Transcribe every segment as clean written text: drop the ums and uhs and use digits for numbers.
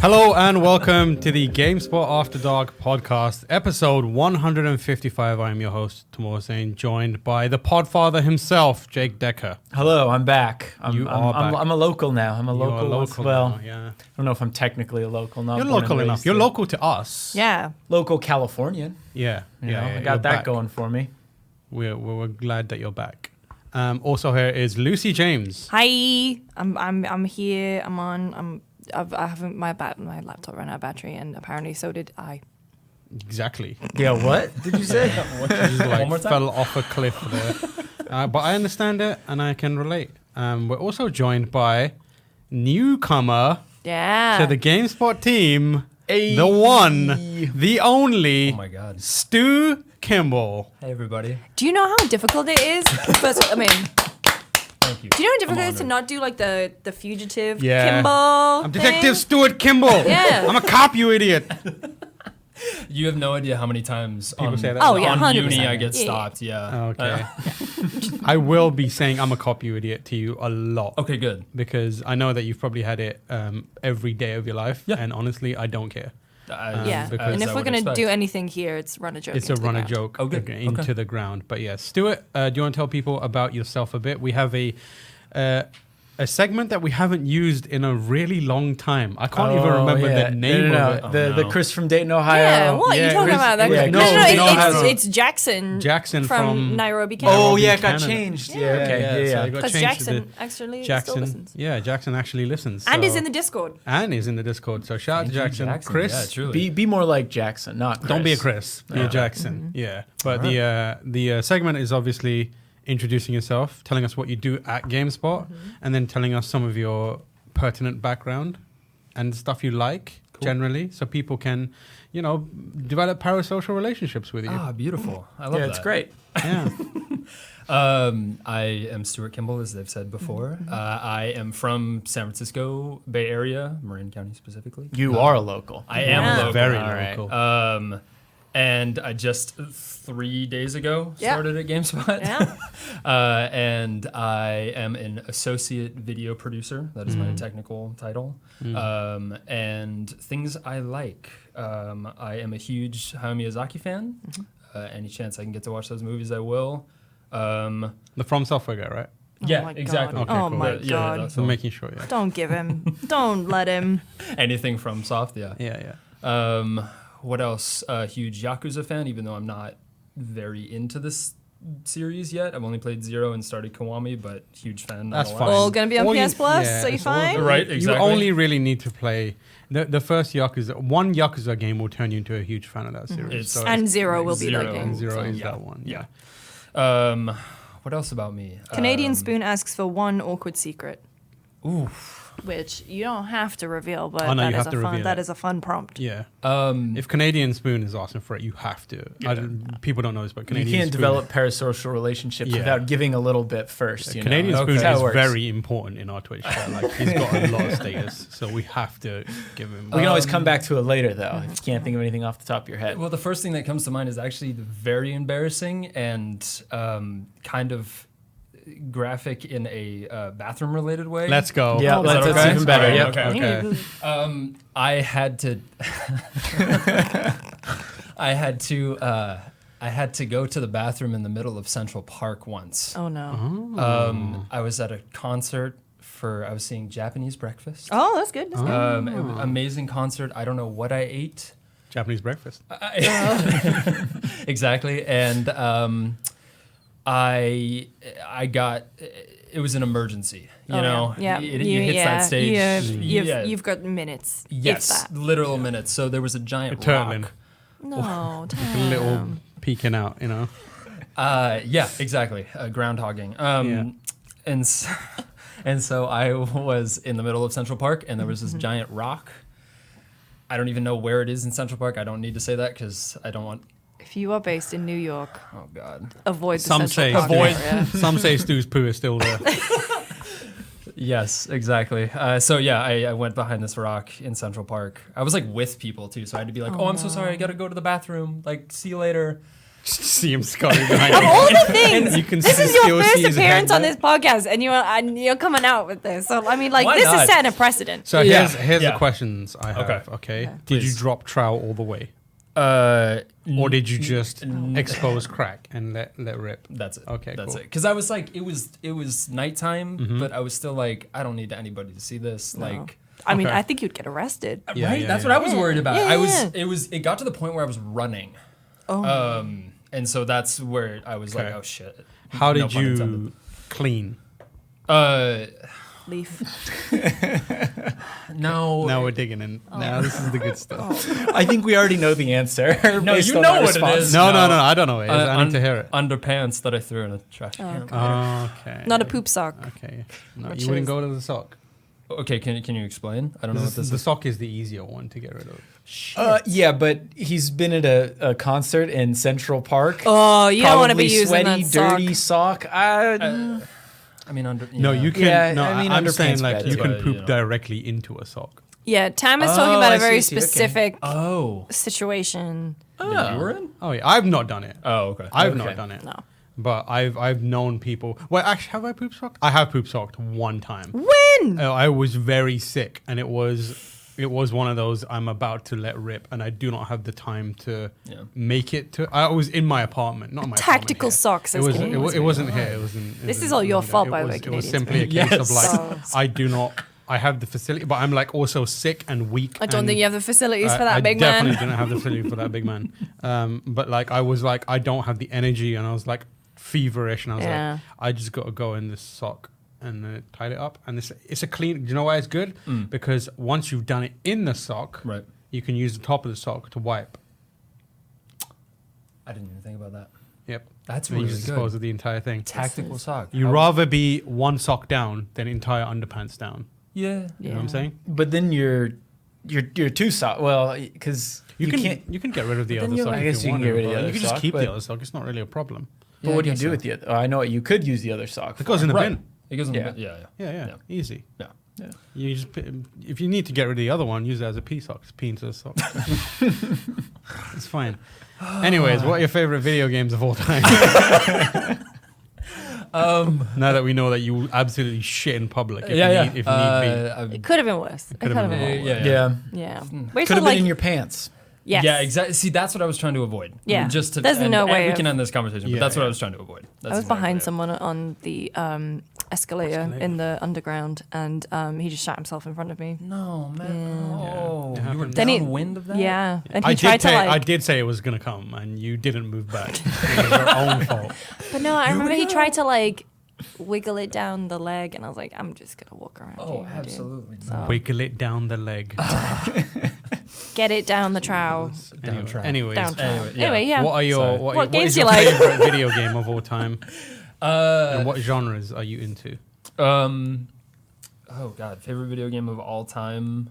Hello and welcome to the GameSpot After Dark podcast, episode 155. I am your host, Tamor Hussain, joined by the podfather himself, Jake Decker. Hello, I'm back. I'm a local now. I'm a You are local as local well. now, yeah. I don't know if I'm technically a local. Not You're born local and enough. raised You're here. local to us. Yeah. Local Californian. Yeah. You yeah, know, yeah, I got you're that back. going for me. We're glad that you're back. Also here is Lucy James. Hi. I'm here. I haven't my laptop ran out of battery, and apparently so did I. Exactly. Yeah, what did you say? Just like fell off a cliff there. But I understand it and I can relate. We're also joined by newcomer Yeah. to the GameSpot team, Hey. the one, the only, Oh my God. Stu Kimball. Hey, everybody. Do you know how difficult it is? First, I mean, Thank you. do you know how difficult I'm it is to honored. not do like the fugitive Yeah. Kimball? I'm Detective Stuart Kimball. Yeah. I'm a cop, you idiot. You have no idea how many times People on, say that. Oh, yeah, on 100%. uni I get Yeah, yeah. stopped. Yeah. Okay. I will be saying I'm a cop, you idiot to you a lot. Okay, good. Because I know that you've probably had it every day of your life. Yeah. And honestly, I don't care. Yeah. because- And as if I we're would gonna expect. do anything here, it's run a joke. It's a into the runner ground. joke Oh, good. into Okay. the ground. But yeah, Stuart, do you want to tell people about yourself a bit? We have a segment that we haven't used in a really long time. I can't even remember the name of it. Oh, The no. Chris from Dayton, Ohio. Yeah, what are you talking Chris- about? That yeah, no, Chris no, from Dayton, Ohio. it's Jackson. Jackson from from Nairobi, Canada. Oh Nairobi, yeah, it got Canada. changed. Yeah. Yeah, okay, Yeah, yeah. so it got Because changed to Jackson actually still Jackson. listens. Yeah, Jackson actually listens. And so- is in the Discord. and is in the Discord. So shout out to Thank you, Jackson. Jackson. Chris, Yeah, truly. Be more like Jackson, not Chris. don't be a Chris. Be a Jackson. Yeah. But the segment is obviously introducing yourself, telling us what you do at GameSpot, and then telling us some of your pertinent background and stuff you like generally, so people can, develop parasocial relationships with you. Ah, beautiful. I love Yeah, that. it's great. Yeah. I am Stuart Kimball, as they've said before. I am from San Francisco Bay Area, Marin County specifically. You are a local. I am Yeah. a local. Very All right. local. And I just 3 days ago Yeah. started at GameSpot. Yeah. And I am an associate video producer. That is my technical title. And things I like. I am a huge Hayao Miyazaki fan. Any chance I can get to watch those movies, I will. The From Software guy, right? Yeah, my God. exactly. Okay, oh cool. my Yeah, God. that's So all. making sure, yeah. Don't give him. Don't let him. Anything from Soft, yeah. Yeah. What else? A huge Yakuza fan, even though I'm not very into this series yet. I've only played 0 and started Kiwami, but huge fan. That's nonetheless. fine. All gonna be on All PS Plus, so you're it's all fine? good. Right, exactly. You only really need to play the first Yakuza. One Yakuza game will turn you into a huge fan of that series. It's- So And 0 will be that Zero. game. and Zero So, is yeah. that one. Yeah. What else about me? Canadian Spoon asks for one awkward secret, Ooh. which you don't have to reveal, but Oh, no, that you is have to a fun. reveal That it. is a fun prompt. Yeah. Um, If Canadian Spoon is asking for it, you have to. People don't know this, but You Canadian can't Spoon, develop parasocial relationships Yeah. without giving a little bit first. Canadian Okay. Spoon That's how is it works. very important in our Twitch chat. Like he's got a lot of status, so we have to give him. We can always come back to it later, though, if you can't think of anything off the top of your head. well, the first thing that comes to mind is actually very embarrassing and kind of graphic in a bathroom-related way. Let's go. Yeah, Is that that's okay? even better. Alright, Yep. okay. Okay. I had to. I had to go to the bathroom in the middle of Central Park once. Oh no. I was at a concert I was seeing Japanese Breakfast. Oh, that's good. That's good. It was amazing concert. I don't know what I ate. Japanese breakfast. Exactly. And I got, it was an emergency, you know? Yeah. It hits that stage. You've got minutes. Yes, If that. literal minutes. So there was a giant Turtling. rock. No, A damn. little peeking out, you know. Yeah, exactly. Groundhogging. And so I was in the middle of Central Park, and there was this giant rock. I don't even know where it is in Central Park. I don't need to say that because I don't want. If you are based in New York, Oh God. avoid the Some Central say Park area. Some say Stu's poo is still there. Yes, exactly. So yeah, I went behind this rock in Central Park. I was like with people too, so I had to be like, "Oh, I'm so sorry. I gotta go to the bathroom. Like, see you later." See him scurrying behind Of you. all the things, You can this is still your see first his appearance on head this podcast, and you're coming out with this. So I mean, like, Why this not? is setting a precedent. So Yeah. here's Yeah. the questions I have. Okay. Did you Please. drop trowel all the way, or did you just expose crack and let rip? That's it. Okay, that's cool. it. Because I was like, it was nighttime, but I was still like, I don't need anybody to see this. Like, I mean, Okay. I think you'd get arrested. Yeah, right? yeah, That's yeah. what I was worried about. Yeah. It got to the point where I was running. Oh. And so that's where I was like, Okay. oh shit. How No did pun you intended. clean? Leaf. No. Now we're digging in. Now this is the good stuff. I think we already know the answer. No, based you on know that what it response. is. No, I don't know it. I need to hear it. Underpants that I threw in a trash can. Okay. Not a poop sock. Okay. No, Which you wouldn't is- go to the sock. Okay, can you explain? I don't know what this The is. sock is the easier one to get rid of. Yeah, but he's been at a concert in Central Park. Oh, you don't want to be Probably using sweaty, that sock. dirty sock. I mean, No, you can. Yeah, no, I mean, I'm saying underpants like better. you can But, poop you know. directly into a sock. Yeah, Tam is talking Oh, about I a very see, okay. specific Oh. situation. That you were in? Oh yeah, I've not done it. Oh, okay. I've Okay. not done it. No. But I've known people. Well, actually, have I poop socked? I have poop socked one time. When? I was very sick, and it was one of those I'm about to let rip, and I do not have the time to Yeah. make it to. I was in my apartment, not my Tactical apartment here. socks, It as was. Canadians It wasn't here. It was in. it This was is in all your London. fault, It by the was- way, It was Canadians. simply a Yes. case of like So- I do not. I have the facility, but I'm like also sick and weak. I don't and think you have the facilities for that I big definitely man. didn't have the facility for that big man. But like I was like I don't have the energy, and I was like feverish, and I was Yeah. like I just got to go in this sock and then tied it up, and it's a clean. Do you know why it's good? Because once you've done it in the sock, Right. you can use the top of the sock to wipe. I didn't even think about that. Yep, That's so you really just good. dispose of the entire thing. Tactical sock. You How- rather be one sock down than entire underpants down. Yeah. You know what I'm saying? But then you're two sock. Well, because You can't. can get rid of the But then other you- sock. I if guess you can want get to, rid of the but other You can just sock, keep but- the other sock. It's not really a problem. But Yeah, what I do you guess do so. with the other? Oh, I know what you could use the other sock. It goes in the Right. bin. It goes in Yeah. the bin. Yeah. Yeah, Yeah. easy. Yeah. Yeah. You just if you need to get rid of the other one, use it as a pee sock. Just pee into the sock. It's fine. Anyways, what are your favorite video games of all time? Now that we know that you absolutely shit in public, if you need be. It could have been worse. It could have been worse. yeah. Yeah. Yeah. Could Wait till have like been in your pants. yes. Yeah, exactly. See, that's what I was trying to avoid. Yeah. Just to, There's and, no and way we of- can end this conversation, Yeah, but that's what yeah. I was trying to avoid. That's I was exactly behind it. someone on the escalator in the underground, and he just shot himself in front of me. No, man. Yeah. Oh, It you were happens. Then he- downwind of that? Yeah, and he I tried did to say like. I did say it was gonna come, and you didn't move back. It was your own fault. But no, I remember he tried to like wiggle it down the leg, and I was like, I'm just gonna walk around. Oh, you, dude. absolutely. So, Wiggle it down the leg. get it down the trow. Down track. Anyways, Down trow. Anyway, yeah. Anyway, yeah. what are your Sorry. What is games your you like? favorite video game of all time? And what genres are you into? Oh God, favorite video game of all time.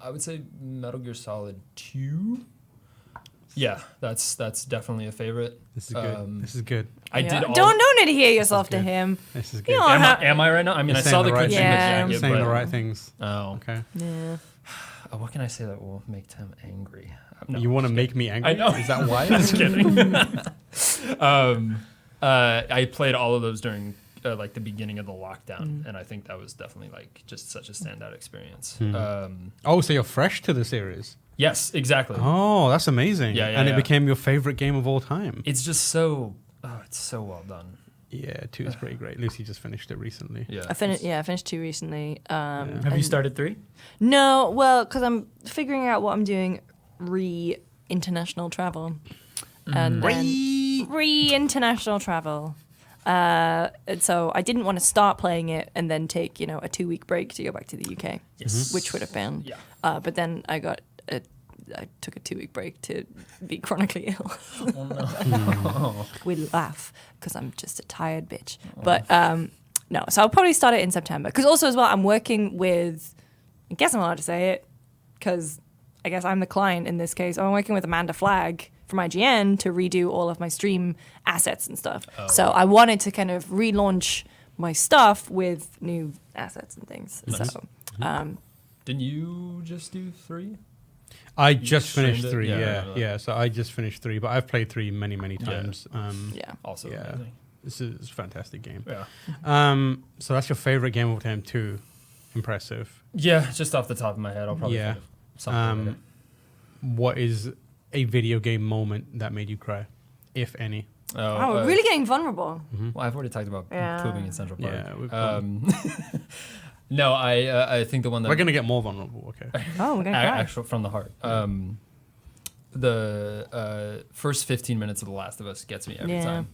I would say Metal Gear Solid 2. Yeah, that's definitely a favorite. This is good. This is good. I Yeah. did all. Don't adhere yourself to good. him. This is You good. know, Am I right now? I mean, You're I saying saw the the right Christmas things. You're jacket, saying but the right things. oh, Okay. Yeah. What can I say that will make Tim angry? No, You want to make me angry? I know. Is that why? Just kidding. I played all of those during like the beginning of the lockdown, and I think that was definitely like just such a standout experience. Oh, so you're fresh to the series. Yes, exactly. Oh, that's amazing. Yeah, yeah, and it yeah. became your favorite game of all time. It's just so. Oh, it's so well done. Yeah, 2 is pretty great. Lucy just finished it recently. Yeah. I finished 2 recently. Have you and- started 3? No, well, because I'm figuring out what I'm doing international travel, and then international travel. And so I didn't want to start playing it and then take a 2-week break to go back to the UK, Yes. which would have been. Yeah. But then I took a 2-week break to be chronically ill. Oh no. We laugh because I'm just a tired bitch. But no, so I'll probably start it in September. Because also as well, I'm working with, I guess I'm allowed to say it, because I guess I'm the client in this case. I'm working with Amanda Flagg from IGN to redo all of my stream assets and stuff. So I wanted to kind of relaunch my stuff with new assets and things. Nice. So Didn't you just do 3? I just streamed finished it? 3. Yeah, I Yeah, remember yeah. So I just finished 3, but I've played 3 many times. Yeah. Also Yeah. amazing. This is a fantastic game. Yeah. So that's your favorite game of all time too. Impressive. Yeah, just off the top of my head, I'll probably Yeah. think of something. with it. What is a video game moment that made you cry, if any? Oh, we're really getting vulnerable. Well, I've already talked about Yeah. pooping in Central Park. Yeah, we've No, I think the one that We're gonna get more vulnerable. Okay. Oh, we're gonna cry. actual from the heart. The first 15 minutes of The Last of Us gets me every time,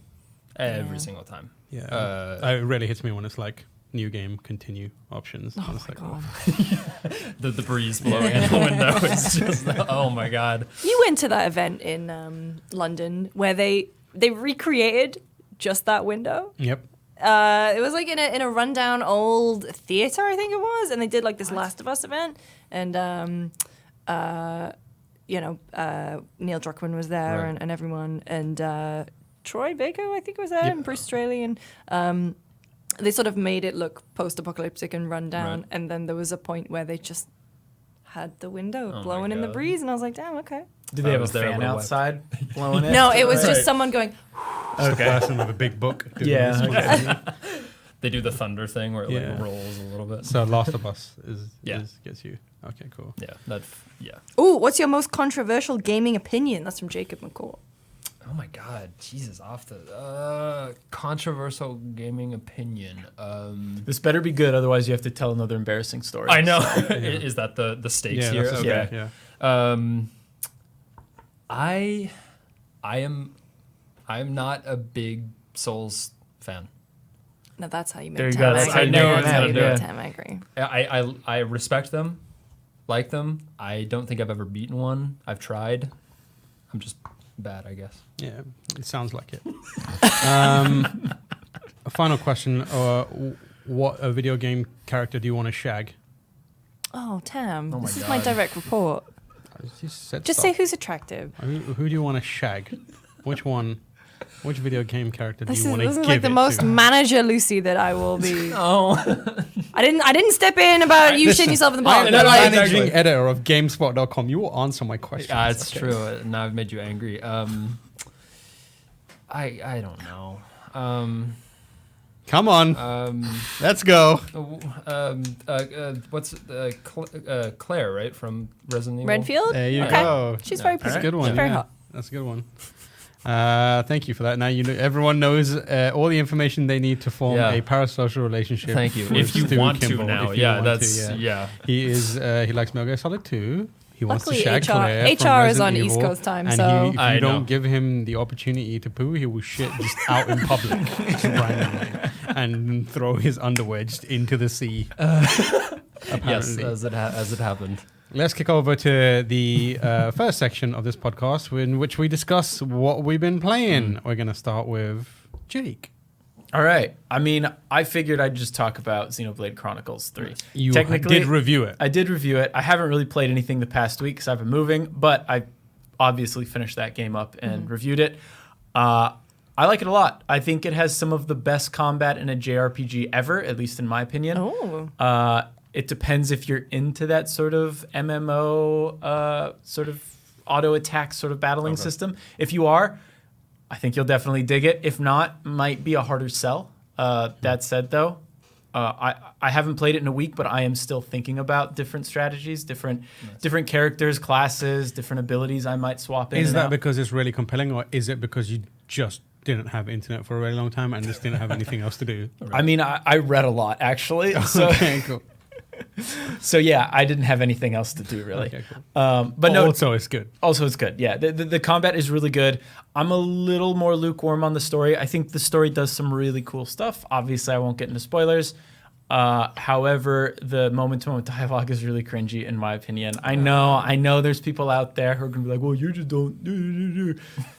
every single time. Yeah. It really hits me when it's like new game, continue options. Oh And it's my like, god. The breeze blowing in the window is just oh my god. You went to that event in London where they recreated just that window. Yep. It was like in a rundown old theater, I think it was, and they did like this Last of Us event, and Neil Druckmann was there, Right. and everyone, and Troy Baker, I think was there, and Bruce Straley, and they sort of made it look post-apocalyptic and rundown, Right. and then there was a point where they just had the window Oh my blowing in the God. breeze, and I was like, damn, okay. Do they have a was there fan when it outside blowing it? No, it was Right. just someone going, Just a person with a big book. doing Yeah, this okay. one. They do the thunder thing where it Yeah. like rolls a little bit. So Last of Us Yeah. gets you. Okay, cool. Yeah. ooh, what's your most controversial gaming opinion? That's from Jacob McCall. Oh my god, Jesus, off the controversial gaming opinion. This better be good, otherwise you have to tell another embarrassing story. I know. Is that the stakes Yeah, here? that's Okay. yeah. I'm not a big Souls fan. No, that's how you make There you time. go, that's how you make that's how time, you make yeah. time. I agree. I respect them, like them. I don't think I've ever beaten one. I've tried. I'm just bad, I guess. Yeah, it sounds like it. A final question: what a video game character do you want to shag? Oh, Tam, Oh my this is my God. direct report. Just said Just stuff. say who's attractive. Who do you want to shag? Which one? Which video game character do This you is, want to this give is like the it most to? manager Lucy that I will be. Oh, I didn't step in about you shitting yourself in the I'm pot. the but, like, managing Exactly. editor of GameSpot.com. You will answer my questions. yeah, it's true. Now I've made you angry. I don't know. Come on, let's go. What's Claire, right, from Resident Evil? Renfield? There you Okay. go. She's very That's pretty. a good one. She's very yeah. hot. That's a good one. Thank you for that. Now you know everyone knows all the information they need to form Yeah. a parasocial relationship. Thank you. with If you Stu want Kimball, to now, if you yeah, want that's to, yeah. He is. He likes Metal Gear Solid 2. He wants to Luckily, shag HR Claire from HR is Resident on Evil, East Coast time, and so if I you don't know. give him the opportunity to poo, he will shit just out in public randomly and throw his underwedged into the sea. Yes, Apparently. as it happened. Let's kick over to the first section of this podcast in which we discuss what we've been playing. We're going to start with Jake. All right. I mean, I figured I'd just talk about Xenoblade Chronicles 3. You Technically, did review it. I did review it. I haven't really played anything the past week because I've been moving, but I obviously finished that game up and reviewed it. I like it a lot. I think it has some of the best combat in a JRPG ever, at least in my opinion. oh, It depends if you're into that sort of MMO, sort of auto attack sort of battling system. If you are, I think you'll definitely dig it. If not, might be a harder sell. That said, though, I haven't played it in a week, but I am still thinking about different strategies, different characters, classes, different abilities I might swap in. Is and that out. because it's really compelling, or is it because you just didn't have internet for a very long time and just didn't have anything else to do? I mean, I read a lot actually, so Okay, cool. so yeah, I didn't have anything else to do really. Okay, cool. But no, Also, it's good. Also, it's good. Yeah, the combat is really good. I'm a little more lukewarm on the story. I think the story does some really cool stuff. Obviously, I won't get into spoilers. However, the moment-to-moment dialogue is really cringy, in my opinion. I know there's people out there who are going to be like, well, you just don't...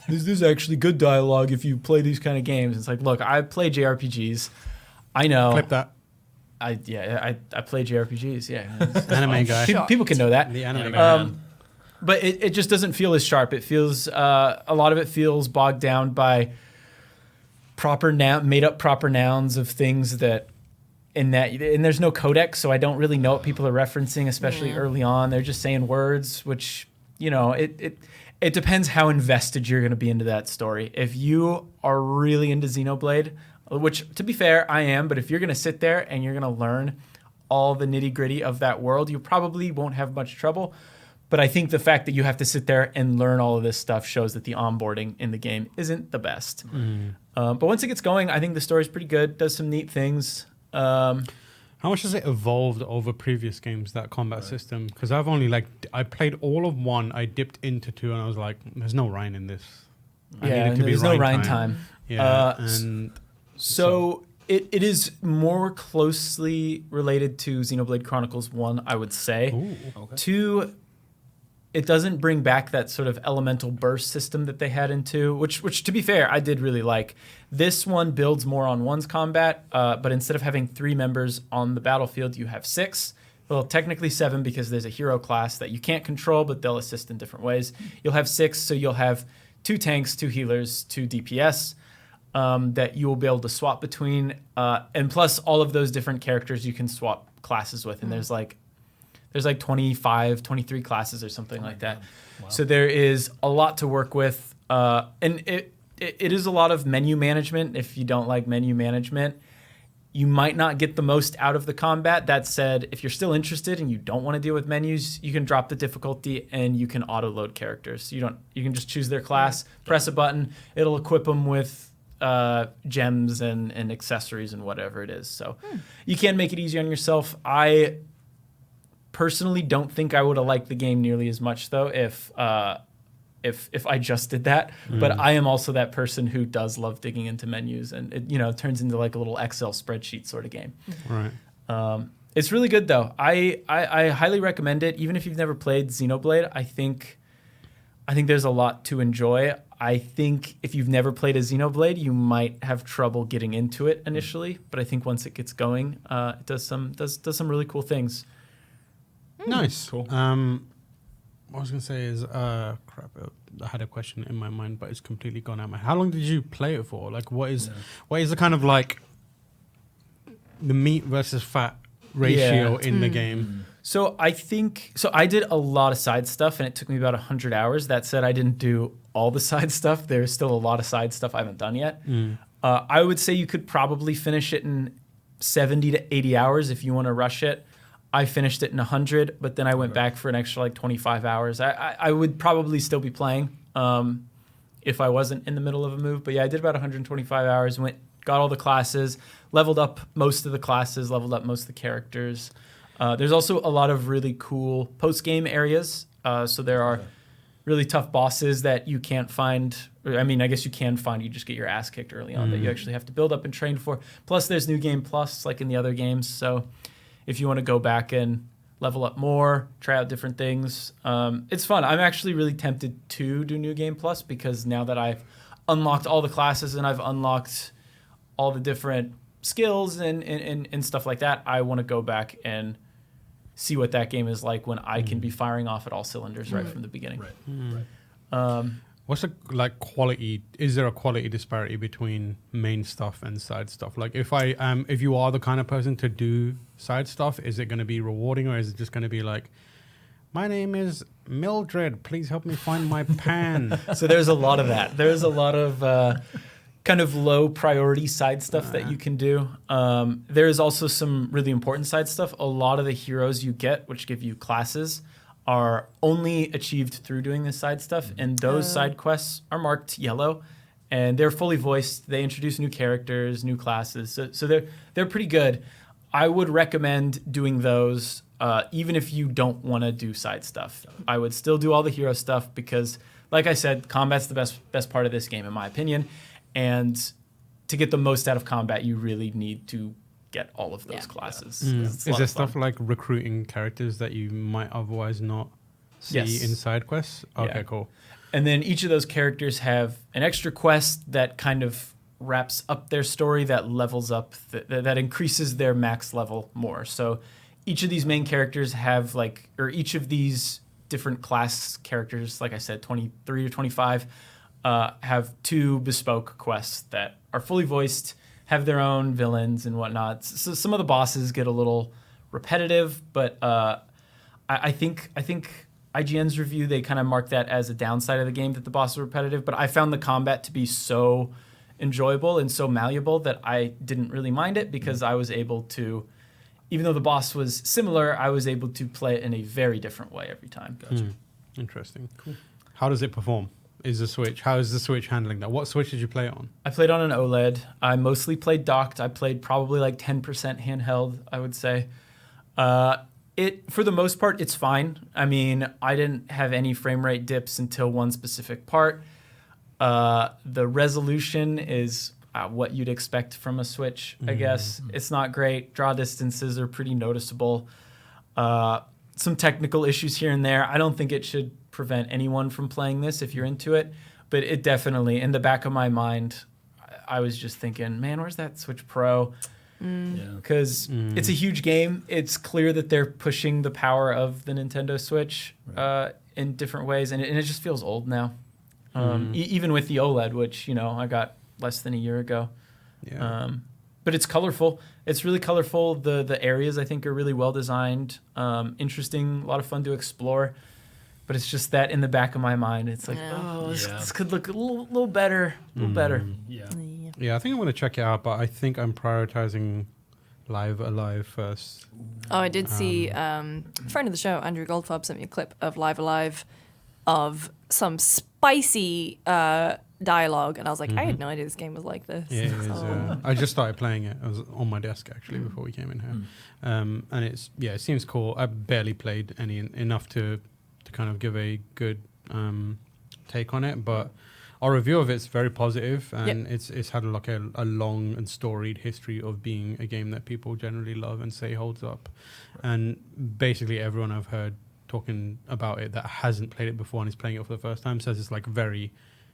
This is actually good dialogue if you play these kind of games. It's like, look, I play JRPGs. I know. Clip that. I play JRPGs, yeah. Anime guy. People can know that. The anime guy. But it just doesn't feel as sharp. It feels a lot of it feels bogged down by made up proper nouns of things that in that, and there's no codex, so I don't really know what people are referencing, especially early on. They're just saying words, which, you know, it depends how invested you're going to be into that story. If you are really into Xenoblade, which, to be fair, I am, but if you're going to sit there and you're going to learn all the nitty-gritty of that world, you probably won't have much trouble. But I think the fact that you have to sit there and learn all of this stuff shows that the onboarding in the game isn't the best. But once it gets going, I think the story's pretty good, does some neat things. How much has it evolved over previous games, that combat system? Because I've only I played all of 1, I dipped into 2, and I was like, there's no Rhine in this. There's no Rhine time. Yeah, and so it is more closely related to Xenoblade Chronicles 1, I would say. Ooh, okay. 2, it doesn't bring back that sort of elemental burst system that they had in 2, which to be fair, I did really like. This one builds more on 1's combat, but instead of having 3 members on the battlefield, you have 6. Well, technically 7 because there's a hero class that you can't control, but they'll assist in different ways. You'll have 6, so you'll have 2 tanks, 2 healers, 2 DPS that you will be able to swap between. And plus all of those different characters you can swap classes with. And there's like 25, 23 classes or something like that. Wow. So there is a lot to work with. And it is a lot of menu management. If you don't like menu management, you might not get the most out of the combat. That said, if you're still interested and you don't want to deal with menus, you can drop the difficulty and you can auto load characters. You can just choose their class, press a button, it'll equip them with gems and accessories and whatever it is. So you can make it easy on yourself. I personally don't think I would have liked the game nearly as much though if I just did that. But I am also that person who does love digging into menus, and it turns into like a little Excel spreadsheet sort of game. Right. It's really good though. I highly recommend it. Even if you've never played Xenoblade, I think there's a lot to enjoy. I think if you've never played a Xenoblade, you might have trouble getting into it initially, but I think once it gets going, it does some really cool things. Nice. Cool. What I was gonna say is, crap. I had a question in my mind, but it's completely gone out. How long did you play it for? Like, what is the kind of like the meat versus fat ratio in the game? So I did a lot of side stuff, and it took me about 100 hours. That said, I didn't do all the side stuff. There's still a lot of side stuff I haven't done yet. I would say you could probably finish it in 70 to 80 hours if you want to rush it. I finished it in 100, but then I went back for an extra like 25 hours. I would probably still be playing if I wasn't in the middle of a move. But yeah, I did about 125 hours, got all the classes, leveled up most of the classes, leveled up most of the characters. There's also a lot of really cool post-game areas. So there are really tough bosses that you can't find. I mean, I guess you can find, you just get your ass kicked early on that you actually have to build up and train for. Plus there's New Game Plus like in the other games. So if you want to go back and level up more, try out different things, it's fun. I'm actually really tempted to do New Game Plus because now that I've unlocked all the classes and I've unlocked all the different skills and stuff like that, I want to go back and see what that game is like when I can be firing off at all cylinders right from the beginning. Right. What's the quality? Is there a quality disparity between main stuff and side stuff? Like if you are the kind of person to do side stuff, is it going to be rewarding, or is it just going to be like, my name is Mildred, please help me find my pan? So there's a lot of that. There's a lot of kind of low priority side stuff that you can do. There is also some really important side stuff. A lot of the heroes you get, which give you classes, are only achieved through doing this side stuff, and those side quests are marked yellow, and they're fully voiced. They introduce new characters, new classes, so they're pretty good. I would recommend doing those even if you don't want to do side stuff. I would still do all the hero stuff because, like I said, combat's the best part of this game in my opinion, and to get the most out of combat, you really need to get all of those classes. Is there stuff like recruiting characters that you might otherwise not see in side quests? Okay, cool. And then each of those characters have an extra quest that kind of wraps up their story, that levels up, that increases their max level more. So each of these main characters have each of these different class characters, like I said, 23 or 25, have 2 bespoke quests that are fully voiced, have their own villains and whatnot. So some of the bosses get a little repetitive, but I think IGN's review, they kind of mark that as a downside of the game, that the bosses are repetitive. But I found the combat to be so enjoyable and so malleable that I didn't really mind it, because I was able to, even though the boss was similar, I was able to play it in a very different way every time. Gotcha. Interesting. Cool. How does it perform? How is the Switch handling that? What Switch did you play it on? I played on an OLED. I mostly played docked. I played probably like 10% handheld, I would say. For the most part, it's fine. I mean, I didn't have any frame rate dips until one specific part. The resolution is what you'd expect from a Switch, I guess. It's not great. Draw distances are pretty noticeable. Some technical issues here and there. I don't think it should prevent anyone from playing this if you're into it, but it definitely, in the back of my mind, I was just thinking, man, where's that Switch Pro? Because it's a huge game. It's clear that they're pushing the power of the Nintendo Switch in different ways, and it just feels old now. Even with the OLED, which I got less than a year ago. Yeah. But it's colorful. It's really colorful. The areas, I think, are really well designed, interesting, a lot of fun to explore. But it's just that in the back of my mind, it's like, this could look a little better, Yeah. Yeah, I think I'm going to check it out, but I think I'm prioritizing Live Alive first. Oh, I did see friend of the show, Andrew Goldfarb, sent me a clip of Live Alive of some spicy dialogue, and I was like, I had no idea this game was like this. Yeah, it is, I just started playing it. I was on my desk actually before we came in here, and it seems cool. I barely played enough to kind of give a good take on it, but our review of it's very positive, and it's had a long and storied history of being a game that people generally love and say holds up. And basically everyone I've heard talking about it that hasn't played it before and is playing it for the first time says it's like very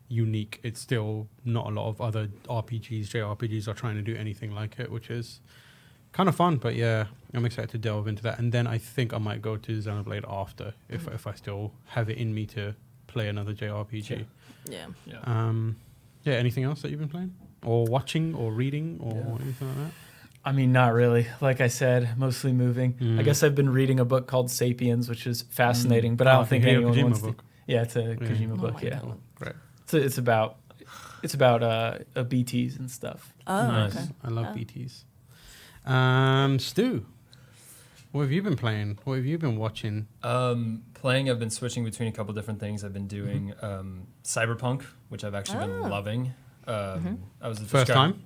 unique. It's still not a lot of other JRPGs are trying to do anything like it, which is kind of fun. But yeah, I'm excited to delve into that. And then I think I might go to Xenoblade after if I still have it in me to play another JRPG. Yeah. Anything else that you've been playing or watching or reading or anything like that? I mean, not really. Like I said, mostly moving. I guess I've been reading a book called Sapiens, which is fascinating, but I don't think anyone wants to. Yeah, it's a Kojima book. Yeah, great. So it's about BTs and stuff. Oh, Nice. okay. I love BTs. Stu, what have you been playing? What have you been watching? Playing, I've been switching between a couple different things. I've been doing Cyberpunk, which I've actually been loving. I was First time?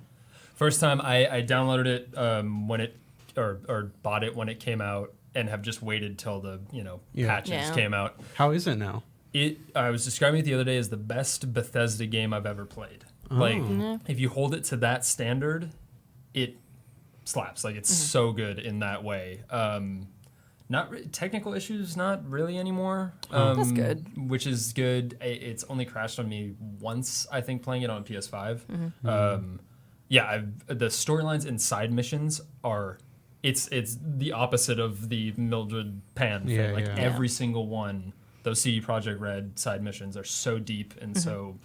First time. I downloaded it when it or bought it when it came out, and have just waited till the patches came out. How is it now? I was describing it the other day as the best Bethesda game I've ever played. If you hold it to that standard, it slaps. Like it's so good in that way. Technical issues, not really anymore. That's good. Which is good. It's only crashed on me once, I think, playing it on PS5. The storylines and side missions are. It's the opposite of the Mildred Pan thing. Every single one, those CD Projekt Red side missions are so deep and so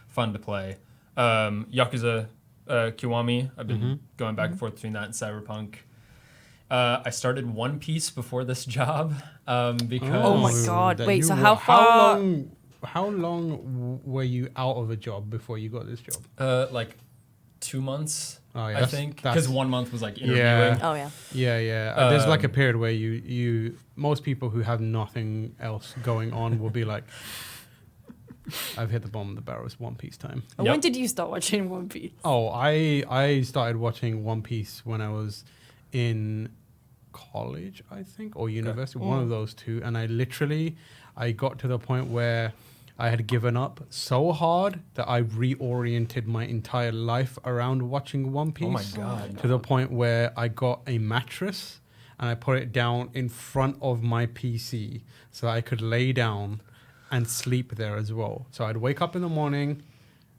fun to play. Yakuza Kiwami, I've been going back and forth between that and Cyberpunk. I started One Piece before this job because. Oh my God! Wait, so how far? How long were you out of a job before you got this job? Like 2 months. Oh, yeah, I think because 1 month was like interviewing. Oh yeah. Yeah. There's like a period where you most people who have nothing else going on will be like, I've hit the bottom of the barrel. It's One Piece time. When did you start watching One Piece? Oh, I started watching One Piece when I was in college, I think, or university, one of those two. And I got to the point where I had given up so hard that I reoriented my entire life around watching One Piece. Oh my God. To the point where I got a mattress and I put it down in front of my PC so I could lay down and sleep there as well. So I'd wake up in the morning,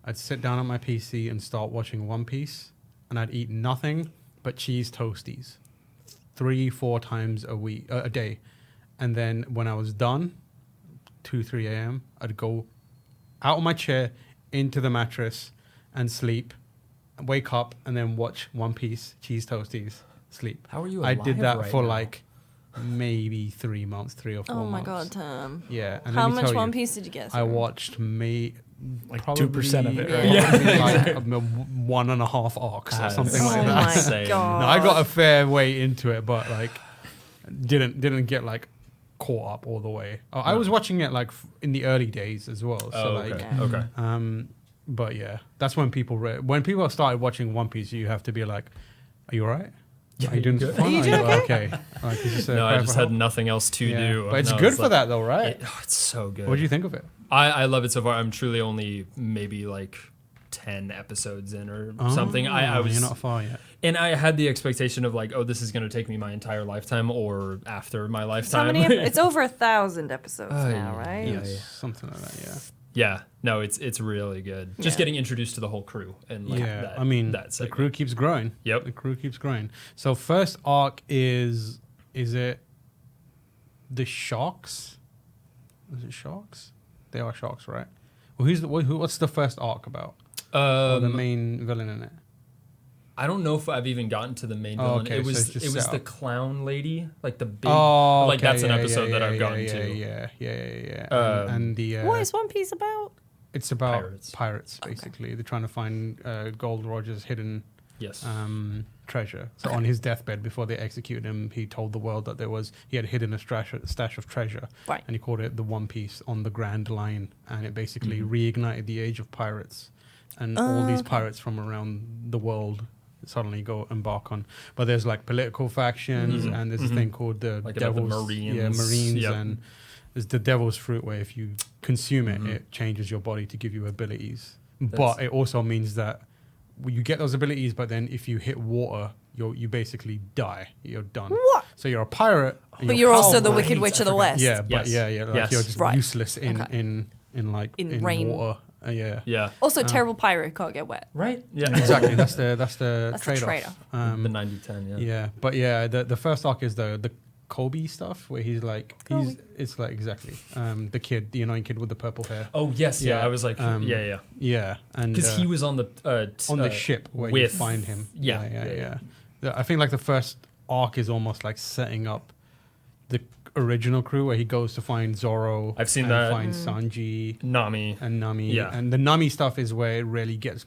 I'd sit down on my PC and start watching One Piece, and I'd eat nothing but cheese toasties 3-4 times a day. And then when I was done, 2-3 a.m., I'd go out of my chair into the mattress and sleep wake up, and then watch One Piece, cheese toasties, sleep. How are you I alive did that right for now? like maybe 3 months, 3 or 4 Oh months. my god, Tom. Yeah. And How let me much tell One you, Piece did you get? I watched Like 2% of it, right? Yeah. Like 1.5 arcs or something oh like my that. Insane. god. No, I got a fair way into it, but like didn't get like caught up all the way. I was watching it like in the early days as well. So Oh, like, okay. Yeah. Okay. but yeah, that's when when people started watching One Piece, you have to be like, "Are you alright? Are you doing good? fun? Are you doing okay?" Like, is this a No, I cry just for had help? nothing else to Yeah. do. But it's No, good for like- that though, right? It's so good. What do you think of it? I love it so far. I'm truly only maybe like 10 episodes in or something. I was You're not far yet. and I had the expectation of like, oh, this is going to take me my entire lifetime or after my So lifetime. many it's over 1,000 episodes Oh, now, yeah. right? Yeah. Something like that. Yeah. Yeah, no, it's really good. Just Yeah. getting introduced to the whole crew and like Yeah, that, I mean, that the segment. crew keeps growing. Yep. The crew keeps growing. So first arc is it the Sharks? Is it Sharks? They are Sharks, right? Well, what's the first arc about? Or the main villain in it? I don't know if I've even gotten to the main Oh, villain. okay, It so was it's just it was set the up. clown lady, like the big. Oh, like that's an okay, episode yeah, that I've yeah, gotten yeah, to. Yeah. And the What is One Piece about? it's about Pirates. pirates basically. They're trying to find Gold Roger's hidden Yes. treasure. So on his deathbed, before they executed him, he told the world that he had hidden a stash of treasure, Right. and he called it the One Piece on the Grand Line, and it basically Mm-hmm. reignited the age of pirates, and all these Okay. pirates from around the world suddenly go embark on. But there's like political factions, Mhm. and there's this Mhm. thing called the Like about the Devil's Marines. Marines, Yep. and there's the Devil's Fruit, where if you consume it, Mhm. it changes your body to give you abilities. That's- But it also means that you get those abilities, but then if you hit water, you basically die. You're done. What? So you're a pirate. and But you're also the powerful. Wicked Right, Witch I of the forgot. West. Yeah, but Yes. yeah. Like Yes. you're just Right. useless in Okay. in rain. water. Yeah. yeah. Also, terrible pirate can't get wet. Right. Yeah. Exactly. That's the That's the trade-off. trade-off. the 90-10. Yeah. Yeah, but yeah, the first arc is the Kobe stuff, where he's like it's like exactly the kid, the annoying kid with the purple hair. Oh yes. Yeah. Yeah, I was like, yeah. Yeah, and Because he was on the on the ship where you with- find him. Yeah. I think like the first arc is almost like setting up the original crew, where he goes to find Zoro. I've seen and that. Finds Sanji Nami. and Nami. Yeah. And the Nami stuff is where it really gets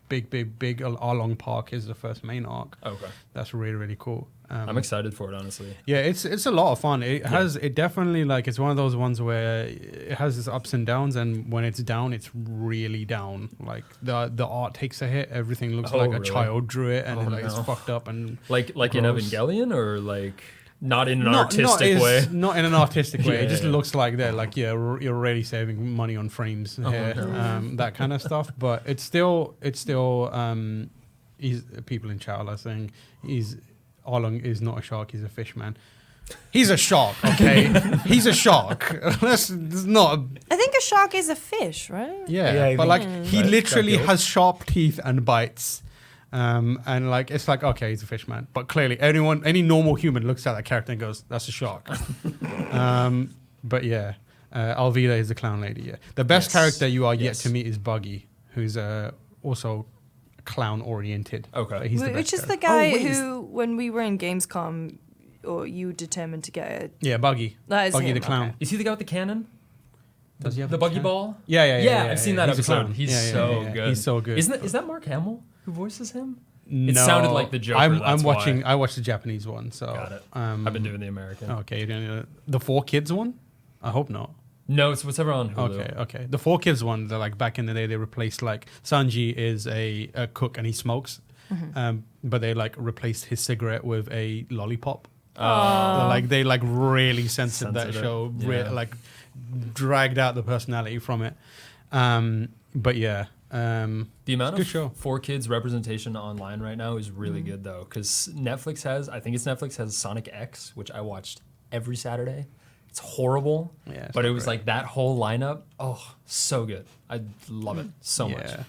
big. Arlong Park is the first main arc. Okay. That's really, really cool. I'm excited for it, honestly. Yeah, it's a lot of fun. It definitely like it's one of those ones where it has its ups and downs, and when it's down, it's really down. Like the art takes a hit. Everything looks Oh, like a really? child drew it, and Oh, it's no. fucked up and Like in Gross. Evangelion, or like not in an artistic way. Not in an artistic way. Yeah, It just yeah. looks like they're like you're already saving money on frames here, no. that kind of stuff. But it's still people in chat are saying Arlong is not a shark, he's a fish man. He's a shark, okay? He's a shark. That's not. I think a shark is a fish, right? Yeah, I but think- like he Right, literally shark has sharp teeth and bites. And like it's like, okay, he's a fish man. But clearly any normal human looks at that character and goes, that's a shark. But yeah. Alvida is the clown lady, yeah. The best Yes. character you are yet Yes. to meet is Buggy, who's also clown oriented. Okay. But he's the Which best is the character. guy Oh, wait, is- who, when we were in Gamescom, or you determined to get it. Yeah, Buggy. That is Buggy him, the clown. okay. Is he the guy with the cannon? Does he have the a buggy can- ball? Yeah, I've seen that He's a episode. clown. He's Yeah, so yeah. good. He's so good. Is that Mark Hamill who voices him? No, It sounded like the Joker, I'm that's watching. why. I watched the Japanese one, so Got it. I've been doing the American. Okay, the 4Kids one. I hope not. No, it's whatever on Hulu. Okay. The 4Kids one. They're like back in the day. They replaced like Sanji is a cook and he smokes, but they like replaced his cigarette with a lollipop. They really censored that Censored it. show. Yeah. Like dragged out the personality from it. But yeah. The amount Good of show. 4Kids representation online right now is really good though, because Netflix has Sonic X, which I watched every Saturday. It's horrible, Yeah, it's but not it was great. like that whole lineup. Oh, so good. I love it so much. Yeah.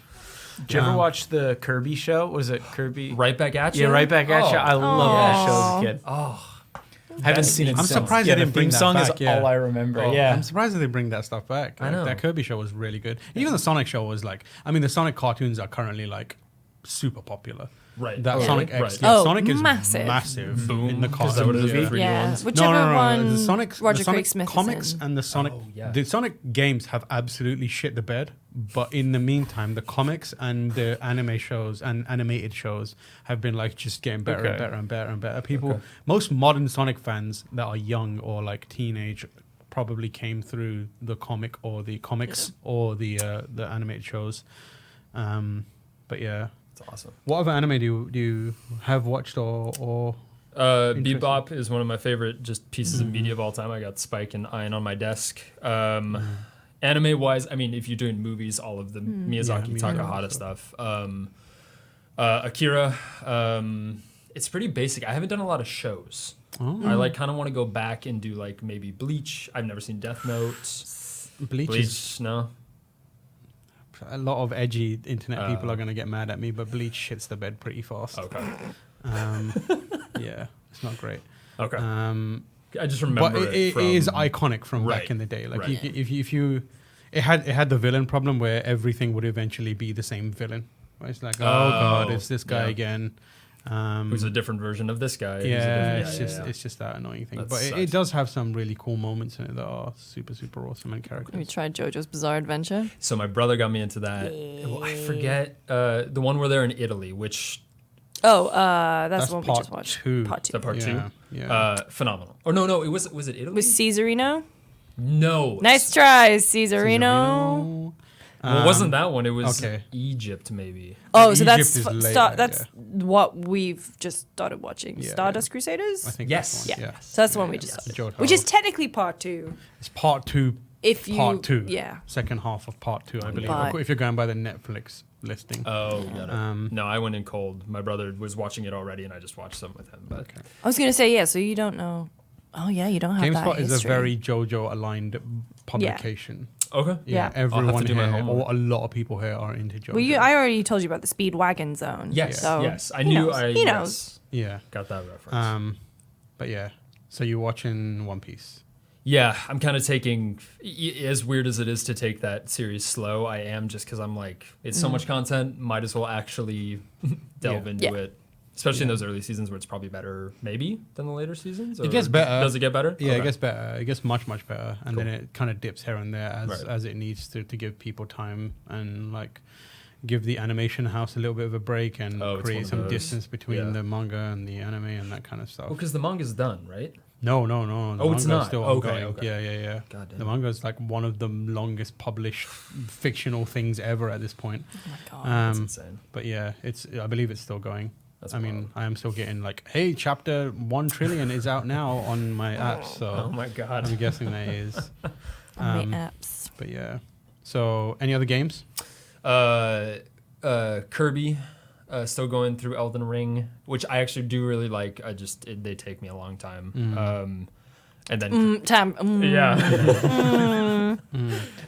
Did you ever watch the Kirby show? Was it Kirby? Right back at you. Yeah, right back at you. I love that show as a kid. Oh, Haven't seen it I'm since. surprised yeah, they didn't the bring theme that song back, is yeah. all I remember. Oh, yeah. I'm surprised that they bring that stuff back. I know. That Kirby show was really good. Even the Sonic show was like, I mean, the Sonic cartoons are currently like super popular. Right. That Oh, Sonic really? X. Right. Yeah, Oh, Sonic is massive. massive Boom. in the Is that cartoon what it is, movie. the 3D Yeah, ones? whichever one. The Sonic, Roger the Sonic Craig Smith comics is in. and the Sonic, Oh, yeah. the Sonic games have absolutely shit the bed. But in the meantime, the comics and the anime shows and animated shows have been like just getting better and better and better and better. People, most modern Sonic fans that are young or like teenage, probably came through the comic or the comics or the animated shows. But yeah. That's awesome. What other anime do you have watched or interesting? Bebop is one of my favorite just pieces of media of all time. I got Spike and Iron on my desk. Anime wise, I mean, if you're doing movies, all of the Miyazaki, Takahata stuff. Akira, it's pretty basic. I haven't done a lot of shows. I like kind of want to go back and do like maybe Bleach. I've never seen Death Note. Bleach. No. A lot of edgy internet people are going to get mad at me, but Bleach shits the bed pretty fast. Okay. Yeah, it's not great. Okay. I just remember but it is iconic from back in the day. Like if you, it had the villain problem where everything would eventually be the same villain. Right? It's like, oh god, it's this guy again. Who's a different version of this guy. It's just that annoying thing. That but it does have some really cool moments in it that are super, super awesome and characters. Have you tried JoJo's Bizarre Adventure? So my brother got me into that. Well, I forget the one where they're in Italy, which... that's the one we just watched. Part 2. Is that part 2? Yeah. Phenomenal. Or no, was it Italy? With Caesarino? No. Nice try, Caesarino. Well, wasn't that one? It was Egypt, maybe. Oh, so Egypt that's what we've just started watching. Stardust Crusaders? I think Yes. that's one. Yeah. So that's the one we just started. Which is technically part 2. It's part 2. Part 2. Yeah. Second half of part 2, I believe. But if you're going by the Netflix listing. Oh, got it. No, I went in cold. My brother was watching it already, and I just watched some with him. But I was going to say, so you don't know. Oh, yeah, you don't have that GameSpot is a history. very JoJo-aligned publication. Okay. Yeah. Everyone do my here, homework. or a lot of people here are into JoJo. Well, I already told you about the Speedwagon Zone. Yes, so yes. I knew. He knows. Yeah. Got that reference. But yeah. So you're watching One Piece. Yeah, I'm kind of taking, as weird as it is to take that series slow, I am just because I'm like, it's so much content, might as well actually delve into it. Especially in those early seasons where it's probably better, maybe, than the later seasons? It gets better. Does it get better? Yeah, it gets better. It gets much, much better. And then it kind of dips here and there as it needs to give people time and like give the animation house a little bit of a break and create some distance between the manga and the anime and that kind of stuff. Well, because the manga's done, right? No. The it's manga's not. still Okay, ongoing. Yeah. God damn. The manga is like one of the longest published fictional things ever at this point. Oh, my God. That's insane. But yeah, I believe it's still going. That's I mean, wild. I am still getting like, hey, chapter 1 trillion is out now on my app. So Oh my God. I'm guessing that is. On the apps. But yeah. So any other games? Kirby, still going through Elden Ring, which I actually do really like. They take me a long time. And then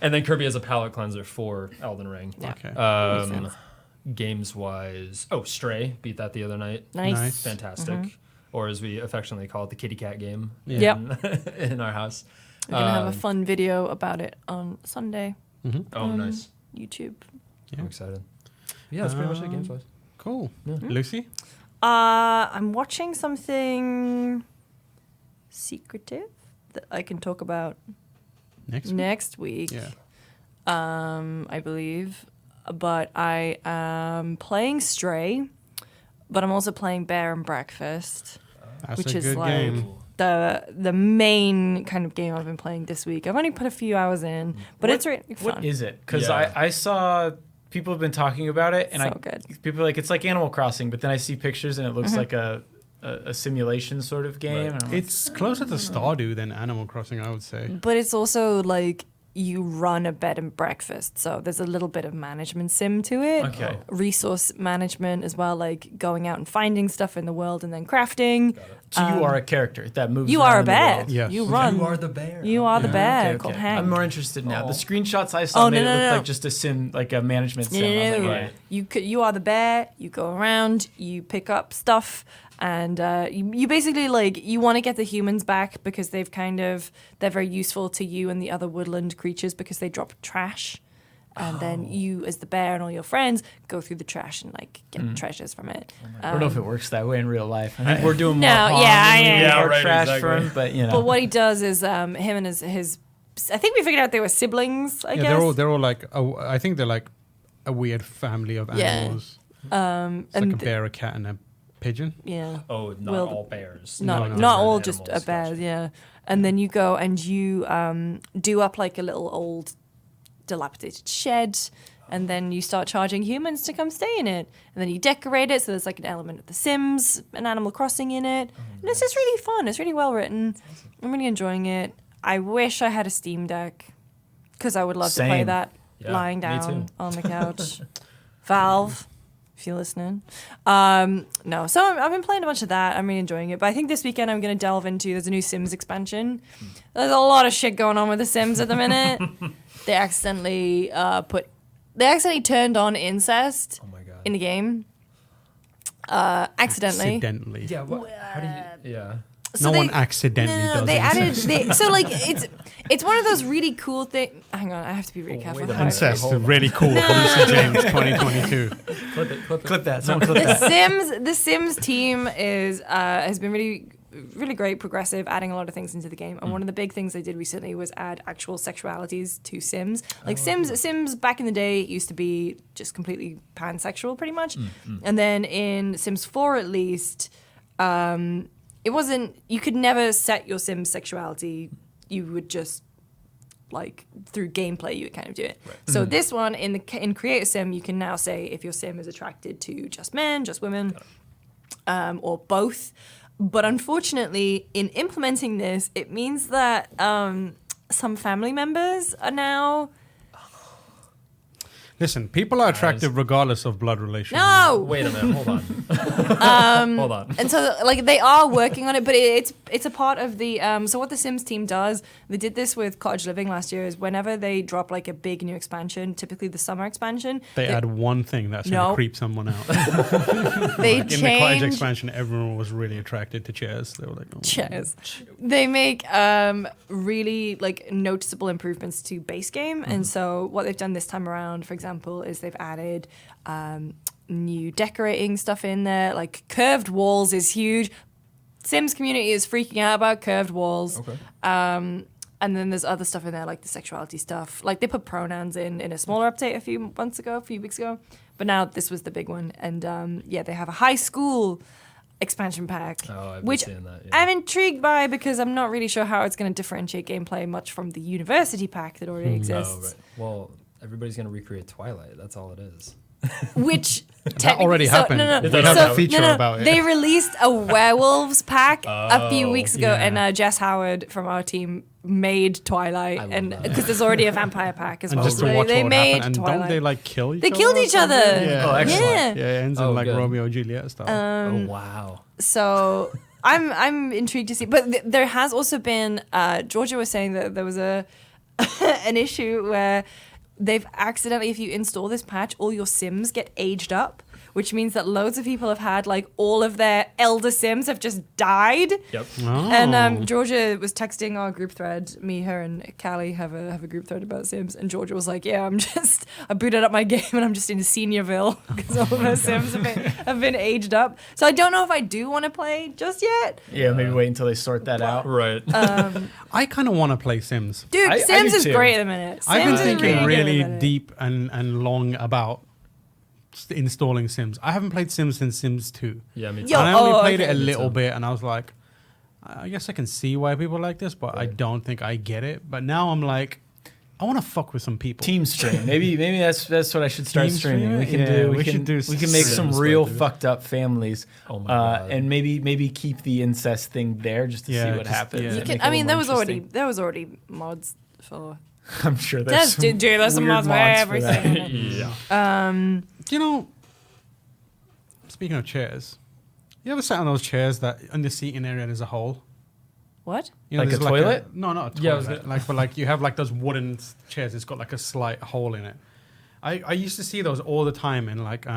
and then Kirby as a palate cleanser for Elden Ring. Yeah. Okay. Games wise, Stray, beat that the other night. Nice. Fantastic. Or as we affectionately call it, the kitty cat game. In our house. We're going to have a fun video about it on Sunday. Oh, nice. YouTube. I'm excited. Yeah, that's pretty much it games wise. Cool. Lucy? I'm watching something secretive that I can talk about next week. Yeah. I believe. But I am playing Stray, but I'm also playing Bear and Breakfast, which is like game. the main kind of game I've been playing this week. I've only put a few hours in, but it's really fun. What is it? Because I saw people have been talking about it, and good. People are like, it's like Animal Crossing, but then I see pictures and it looks like a simulation sort of game. Right. And It's closer to Stardew than Animal Crossing, I would say. But it's also like you run a bed and breakfast, so there's a little bit of management sim to it. Okay. Resource management as well, like going out and finding stuff in the world and then crafting. So you are a character that moves. You around are a in the bear. world. Yes. You run. You are the bear. You are the bear Okay, called okay. Hank. I'm more interested now. The screenshots I saw made it look like just a sim, like a management sim. I was like, yeah. You are the bear. You go around. You pick up stuff, and you basically like you want to get the humans back because they're very useful to you and the other woodland creatures because they drop trash, And then you, as the bear and all your friends, go through the trash and like get treasures from it. I don't know if it works that way in real life. I think we're doing No, more harm yeah, than we yeah, are right, trash exactly. for him, but you know. But what he does is him and his I think we figured out they were siblings, I guess. they're all like I think they're like a weird family of animals. It's like a bear, a cat, and a pigeon. Yeah. Oh, not Well, all bears. Not No. not all Different just animals, bears, gotcha. yeah. And then you go and you do up like a little old dilapidated shed, and then you start charging humans to come stay in it. And then you decorate it so there's like an element of The Sims, an Animal Crossing in it. And it's just really fun. It's really well written. I'm really enjoying it. I wish I had a Steam Deck because I would love to play Same. that Yeah, lying me down too. on the couch. Valve, if you're listening. No, so I've been playing a bunch of that. I'm really enjoying it. But I think this weekend I'm going to delve into, there's a new Sims expansion. There's a lot of shit going on with The Sims at the minute. They accidentally turned on incest Oh my god. in the game. Accidentally. Accidentally. Yeah. What? How do you? Yeah. So No they- one accidentally No, does they incest. added. So like it's one of those really cool things. Hang on, I have to be really Oh, careful. wait a how I- minute. Incest, Hold on. really cool. Lucy James, 2022. Clip it. Clip it. clip that. Someone clip that. The Sims team has been really great, progressive, adding a lot of things into the game. And one of the big things they did recently was add actual sexualities to Sims. Like Sims back in the day used to be just completely pansexual, pretty much. And then in Sims 4, at least, it wasn't. You could never set your Sim's sexuality. You would just like through gameplay you would kind of do it. So this one in Create a Sim, you can now say if your Sim is attracted to just men, just women, or both. But unfortunately, in implementing this, it means that some family members are now. Listen, people are attractive regardless of blood relation. No! Wait a minute. Hold on. Hold on. And so, like, they are working on it, but it's a part of the. So what the Sims team does, they did this with Cottage Living last year. Is whenever they drop like a big new expansion, typically the summer expansion, They add one thing that's going No. to creep someone out. they In the cottage change expansion, everyone was really attracted to chairs. They were like, oh. chairs. They make really like noticeable improvements to base game, and so what they've done this time around, for example, is they've added new decorating stuff in there. Like curved walls is huge. Sims community is freaking out about curved walls. Okay. And then there's other stuff in there like the sexuality stuff. Like they put pronouns in a smaller update a few weeks ago. But now this was the big one, and they have a high school expansion pack, Oh, I've been which seeing that. Yeah. I'm intrigued by because I'm not really sure how it's going to differentiate gameplay much from the university pack that already Oh, exists. right. Well, everybody's gonna recreate Twilight. That's all it is. Which That already happened. No, We have a feature about it. They released a werewolves pack a few Oh, weeks ago, yeah. and Jess Howard from our team made Twilight, love and that. because there's already a vampire pack as And well. just So to watch they what would made happen. And Twilight. don't they like kill each They other? killed or each something? other. Yeah. Oh, excellent. Yeah. Yeah, it ends Oh, in like good. Romeo and Juliet style. Um, Oh wow. So I'm intrigued to see, but there has also been Georgia was saying that there was an issue where they've accidentally, if you install this patch, all your Sims get aged up, which means that loads of people have had like all of their elder Sims have just died. Yep. Oh. And Georgia was texting our group thread. Me, her, and Callie have a group thread about Sims. And Georgia was like, "Yeah, I booted up my game and I'm just in Seniorville because all of her Sims have been aged up." So I don't know if I do want to play just yet. Yeah, maybe wait until they sort that out. Right. I kind of want to play Sims. Dude, I Sims do is too. great at the minute. I've been Sims is thinking good really at the minute. deep and long about installing Sims. I haven't played Sims since Sims 2. Yeah, me too. Yo, And I only played okay. it a Me little too. bit, and I was like, I guess I can see why people like this, but I don't think I get it. But now I'm like, I want to fuck with some people. Team stream. Maybe that's what I should start Team streaming. stream? We can Yeah, do. we We should can do We can make Sims some real playthroughs. fucked up families. Oh my God. And maybe keep the incest thing there just to Yeah, see what just- happens. yeah. and You make Can, it I a mean, little there more was already mods for. interesting. I'm sure there's There's there's some weird mods for that. everything. Yeah. You know, speaking of chairs, you ever sat on those chairs that in the seating area there's a hole? What? You know, Like a there's toilet? No, not a Yeah, I was toilet. gonna- Like, but like you have like those wooden chairs. It's got like a slight hole in it. I used to see those all the time in like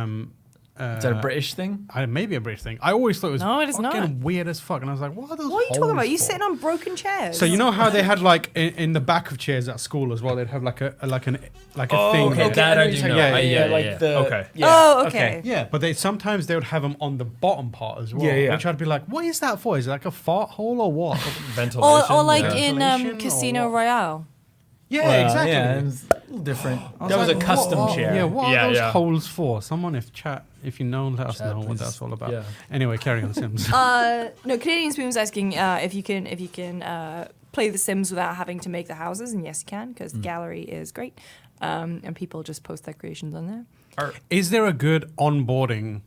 Is that a British thing? Maybe a British thing. I always thought it was No, it is fucking not. weird as fuck. And I was like, what are those What are you talking about? holes You for? sitting on broken chairs. So you know how they had like in the back of chairs at school as well, they'd have like a thing. Okay, That I do know. like the. Okay. Yeah, Oh, okay. Yeah, but sometimes they would have them on the bottom part as well. Yeah. Which I'd be like, what is that for? Is it like a fart hole or what? Ventilation. Or like yeah. in Ventilation or Casino what? Royale. Yeah, Well, exactly. Yeah, it was a little different. I That was a like, custom what- chair. Yeah, what Yeah, are those yeah. holes for? Someone, if you know, let us Chat, know what please. that's all about. Yeah. Anyway, carry on, Sims. No, Canadian Spoon was asking if you can play The Sims without having to make the houses, and yes, you can because the gallery is great, and people just post their creations on there. Is there a good onboarding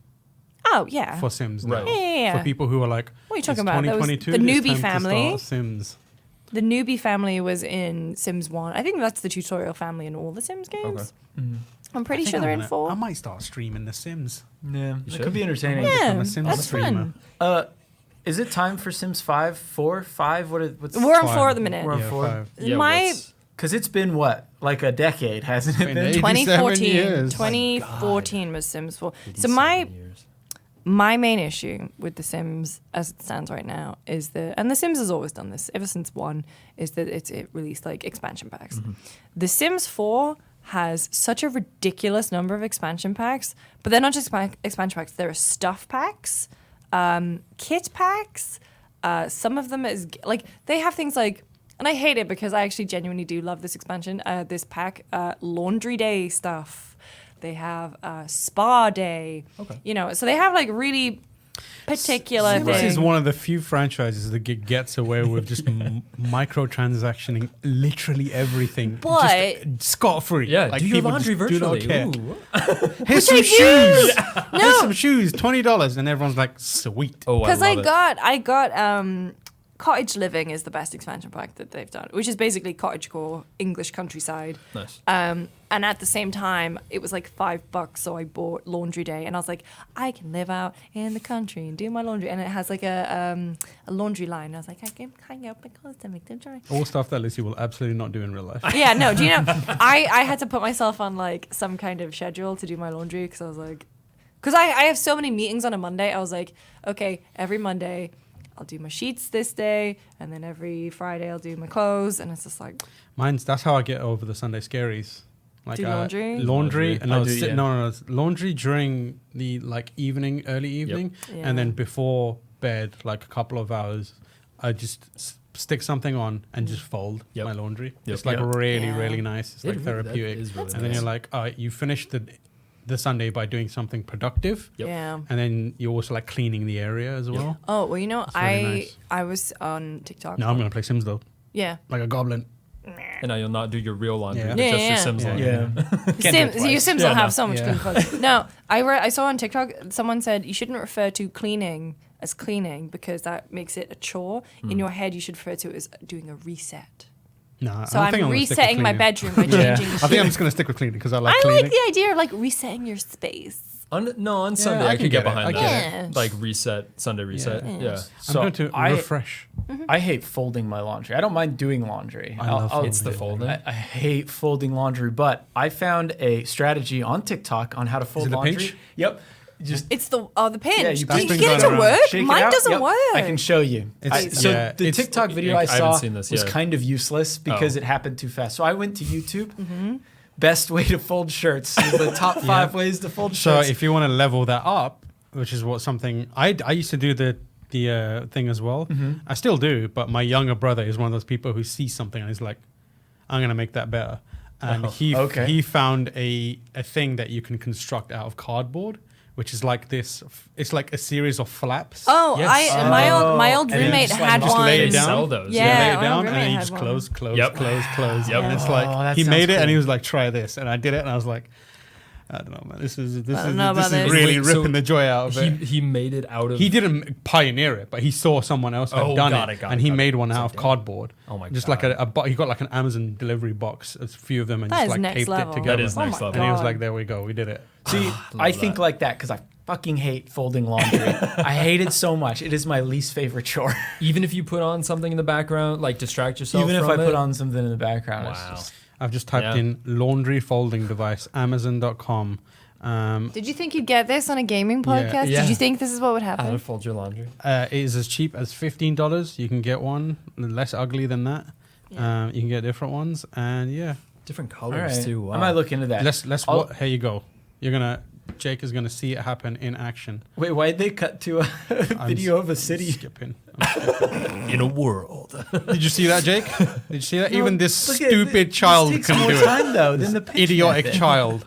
Oh yeah. for Sims now? Right. Yeah. For people who are like, What are you talking it's about? That was 2022, the it's newbie time to family. start Sims. The newbie family was in Sims 1. I think that's the tutorial family in all the Sims games. I'm pretty sure they're in 4. I might start streaming The Sims. Yeah, it should. could be entertaining. Yeah, I'm a Sims that's streamer. fun. Is it time for Sims 5, 4, 5? What's We're on 4 Five. at the minute. We're on Yeah, 4? 5. Yeah, My Because it's been what, like a decade, hasn't it Been been? 87 2014. years. 2014 was Sims 4. So 87 years. my main issue with The Sims, as it stands right now, is and The Sims has always done this ever since 1, is that it released like expansion packs. The Sims 4 has such a ridiculous number of expansion packs, but they're not just expansion packs. There are stuff packs, kit packs. Some of them is like they have things like, and I hate it because I actually genuinely do love this expansion. This pack, laundry day stuff. They have spa day. Okay. You know, so they have like really particular This things. is one of the few franchises that gets away with just microtransactioning literally everything, But- just scot free. Yeah, like do your people laundry just do not virtually. care. Ooh. Here's some shoes. Here's some shoes. $20, and everyone's like, sweet. Oh, Because love it. I got Cottage Living is the best expansion pack that they've done, which is basically cottagecore English countryside. Nice. And at the same time, it was like $5, so I bought Laundry Day, and I was like, I can live out in the country and do my laundry, and it has like a laundry line. I was like, I can hang out my clothes to make them dry. All stuff that Lizzie will absolutely not do in real life. Yeah, no, do you know, I had to put myself on like some kind of schedule to do my laundry because I was like, because I have so many meetings on a Monday. I was like, okay, every Monday I'll do my sheets this day, and then every Friday I'll do my clothes, and it's just like, That's how I get over the Sunday scaries. Like Do laundry? laundry, and I no, do, yeah. no, it's laundry during the like early evening, Yeah. and then before bed, like a couple of hours, I just stick something on and just fold Yep. my laundry. Yep. It's like Yep. really, Yeah. really nice. It's It like really- that therapeutic, is really and then nice. you're like, all right, you finished the Sunday by doing something productive, Yep. yeah. and then you're also like cleaning the area as well. Oh, well, you know, really nice. I was on TikTok. Now I'm gonna play Sims though, Yeah. like a goblin. And now you'll not do your real laundry, Yeah. but Yeah, just yeah. your Sims Yeah. laundry. Yeah. Sims, your Sims Yeah, will no. have so much Yeah. clean clothes. No, I saw on TikTok someone said you shouldn't refer to cleaning as cleaning because that makes it a chore. In your head, you should refer to it as doing a reset. No, So I think I'm gonna stick with resetting my cleaning. bedroom by Yeah. changing the I think I'm sheets. just gonna stick with cleaning because I like I cleaning. like the idea of like resetting your space. On Sunday, I I can could get get it. behind I that. get it. Like Sunday reset. Yeah. Yeah. I'm going to refresh. I hate folding my laundry. I don't mind doing laundry. I love folding. It's the folding. I hate folding laundry, but I found a strategy on TikTok on how to fold it the laundry. pinch? Yep. Just It's the pinch. Yeah, you Can you pinch get it it to around. work? shake it Mine out. doesn't Yep. work. I can show you. It's- So yeah, the it's- TikTok video I I haven't saw seen this, was yeah. kind of useless because Oh. it happened too fast. So I went to YouTube. Best way to fold shirts. The top 5 ways to fold So shirts. if you want to level that up, which is what something I used to do the thing as well. I still do, but my younger brother is one of those people who sees something and is like, I'm gonna make that better. And okay. he found a thing that you can construct out of cardboard, which is like this. It's like a series of flaps. Oh, Yes. my old And then roommate just like- had just one. lay it They down. sell those. Yeah. You lay my it old down and roommate then you had just one. close, Yep. close. Yep. And it's Oh, like that he sounds made it and cool. he was like, try this, and I did it and I was like, I don't know, man. This is don't know about this. really Wait, so ripping the joy out of it. He made it out of. He didn't pioneer it, but he saw someone else had Oh, done got it, it, got and it, he got made it. one out of Something. cardboard. Oh my Just God. like he got like an Amazon delivery box, a few of them, and That just is like next taped level. it together. That is Oh next my level. And he was God. like, "There we go, we did it." See, I think that. like that because I fucking hate folding laundry. I hate it so much. It is my least favorite chore. Even if you put on something in the background, like distract yourself. Even if from I put it? on something in the background. It's Wow. just- I've just typed Yeah. in laundry folding device, Amazon.com. Did you think you'd get this on a gaming Yeah. podcast? Yeah. Did you think this is what would How to happen? fold your laundry. It is as cheap as $15. You can get one less ugly than that. Yeah. You can get different ones, and yeah, Different All colors right. too. Wow. I might look into that. Here you go. Jake is gonna see it happen in action. Wait, why'd they cut to a video of a city? Skipping. in a world. Did you see that, Jake? Did you see that? No, Even this look at stupid this child takes can more do it. time though than the pitch Idiotic method. child.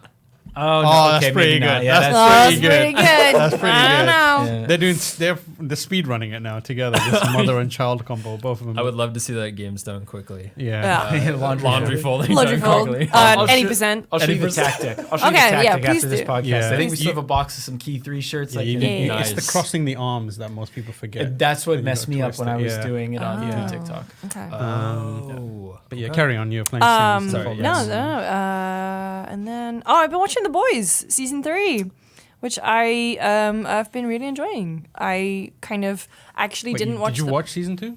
Oh, no, That's okay, pretty maybe not. good. Yeah, That's Oh, pretty that's pretty good. That's pretty I don't good. know. Yeah. They're speed running it now together. This mother and child combo, both of them. I would love to see that games done quickly. Yeah. Yeah. Laundry folding. Laundry done fold. quickly. Any percent. I'll show you the 80%. tactic. I'll show you the Okay, tactic yeah, after please this do. podcast. Yeah. I think we still You- have a box of some key 3 shirts. Yeah, Like, Nice. It's the crossing the arms that most people forget. that's what You messed gotta me up twist when it, I was yeah. doing it on Oh. TikTok. Okay. But yeah, Okay. carry on. You're playing Sims. No, Yes. and then I've been watching The Boys season 3, which I've been really enjoying. I kind of actually Wait, didn't watch. Did you the- watch season 2?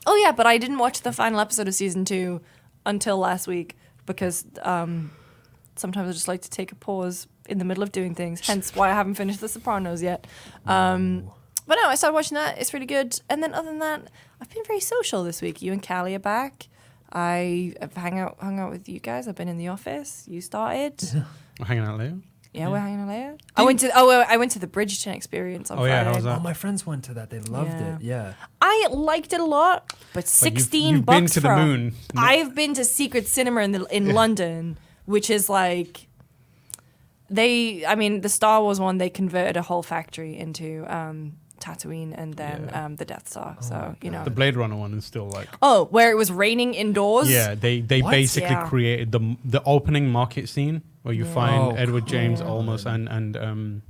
Oh yeah, but I didn't watch the final episode of season 2 until last week because sometimes I just like to take a pause in the middle of doing things. Hence why I haven't finished The Sopranos yet. But no, I started watching that. It's really good. And then other than that, I've been very social this week. You and Callie are back. I've hung out with you guys. I've been in the office. You started. We're hanging out later. Yeah, we're hanging out later. I went to the Bridgerton experience on Oh, yeah, Friday. how was that? Oh, my friends went to that. They loved Yeah. it. Yeah. I liked it a lot, but 16 you've bucks been to the from- moon. I've been to Secret Cinema in London, which is like the Star Wars one, they converted a whole factory into Tatooine and then the Death Star. So, you know. The Blade Runner one is still like. Oh, where it was raining indoors? Yeah, they What? basically Yeah. created the opening market scene where you find Oh, Edward James cool. Olmos and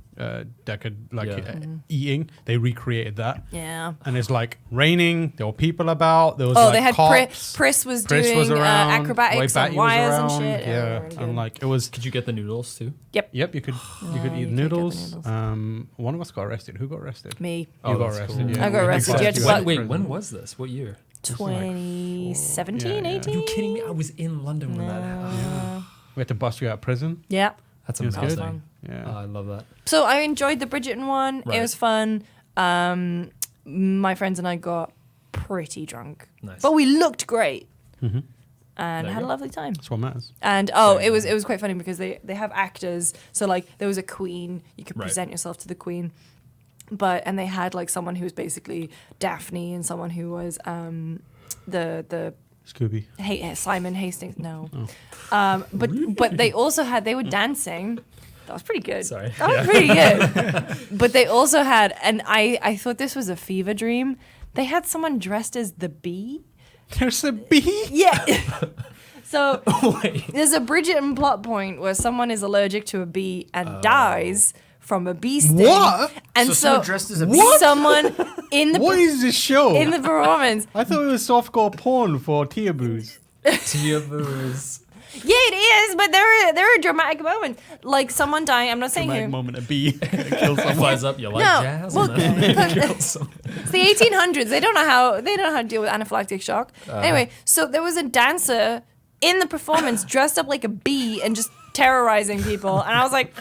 Deckard Yeah. eating. They recreated that, Yeah. and it's like raining. There were people about. There was Oh, like they had cops. Priss was Pris doing was around. acrobatics Roy on Batty was wires and around, shit. Yeah, really good. and like it was. Could you get the noodles too? Yep. Yep, you could you eat could get the noodles. noodles. One of us got arrested. Who got arrested? Me. You Oh, got that's arrested. cool. Yeah. I got arrested. You had to Went- go- Wait, when was this? What year? 2017, Yeah, yeah. 18? Are you kidding me? I was in London when that happened. We had to bust you out of prison. Yeah. That's It was amazing. good. fun. Yeah. Oh, I love that. So I enjoyed the Bridgerton one. It Right. was fun. My friends and I got pretty drunk. Nice. But we looked great Mhm. and There you had a go. lovely time. That's what matters. And it was quite funny because they have actors. So like there was a queen, you could Right. present yourself to the queen. And they had like someone who was basically Daphne and someone who was the Scooby. Simon Hastings. No. Oh. But they also they were dancing. That was pretty good. Sorry. That was pretty good. But they also had, and I thought this was a fever dream. They had someone dressed as the bee. There's a bee. Yeah. So Wait. there's a Bridgerton plot point where someone is allergic to a bee and dies from a bee sting. What? And So so, someone dressed as a bee? What? someone in the What is this show? in the performance. I thought it was softcore porn for Tia Boos. Tia Boos. Yeah, it is, but there are dramatic moments. Like someone dying. I'm not saying Dramatic who. moment, a bee kills someone. Flies up. You like No, jazz? well, And then because- kills someone. It's the 1800s. They don't know how to deal with anaphylactic shock. Anyway, so there was a dancer in the performance dressed up like a bee and just terrorizing people, and I was like,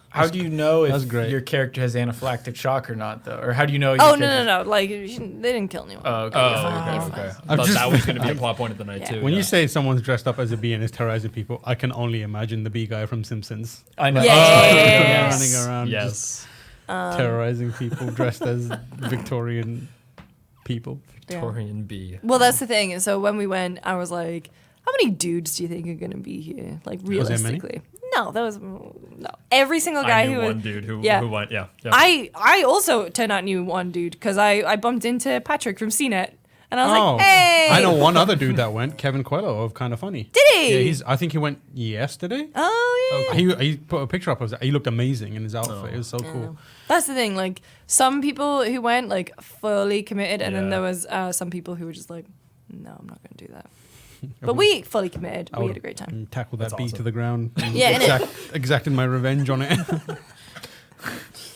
How do you know That's if great. your character has anaphylactic shock or not, though? Or how do you know? "Oh your character- no! Like they didn't kill anyone." Oh, okay. Oh, you're fine, okay, you're okay. fine. I thought just- that was going to be a plot point of the night Yeah. too. When you yeah. say someone's dressed up as a bee and is terrorizing people, I can only imagine the bee guy from Simpsons I know. Yes. running around yes, Um, terrorizing people dressed as Victorian people. Yeah. Victorian bee. Well, that's the thing. So when we went, I was like, "How many dudes do you think are gonna be here? Like Was there many? realistically?" No, there was no. Every single guy I knew who was. one dude who yeah. went. Yeah, yeah. I also turned out knew one dude because I bumped into Patrick from CNET and I was like, "Hey!" I know one other dude that went, Kevin Coelho of Kind of Funny. Did he? Yeah, I think he went yesterday. Oh yeah. He put a picture up of that. He looked amazing in his outfit. It was so cool. That's the thing. Like some people who went like fully committed, and then Yeah. there was some people who were just like, "No, I'm not going to do that." But we fully committed. We had a great time. And tackled that That's bee awesome. to the ground. And Yeah, innit? exacted my revenge on it.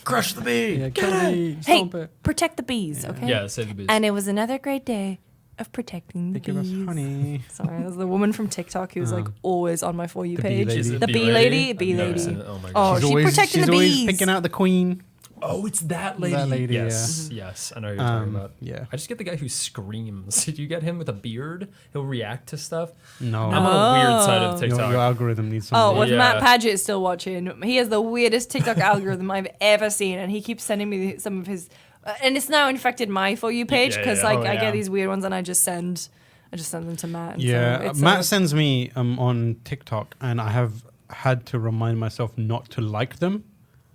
Crush the bee. Yeah, kill me, Hey, stomp it. protect the bees, okay? Yeah, save the bees. And it was another great day of protecting the They give us bees. honey. Sorry, there's the woman from TikTok who's like always on my For You The bee page. lady. Is it The bee lady, bee I've never lady. seen it. Oh my Oh, god. she protected she's the always bees. picking out the queen. Oh, it's that lady. That lady, yes, yes. I know what you're talking about. Yeah. I just get the guy who screams. Did you get him with a beard? He'll react to stuff. No. I'm on a weird side of Your TikTok. algorithm needs some. Oh, work. with Yeah. Matt Paget still watching, he has the weirdest TikTok algorithm I've ever seen, and he keeps sending me some of his, and it's now infected my For You page Yeah, because yeah. like Oh, I yeah. get these weird ones, and I just send them to Matt. And so Yeah, it's Matt sends me on TikTok, and I have had to remind myself not to like them.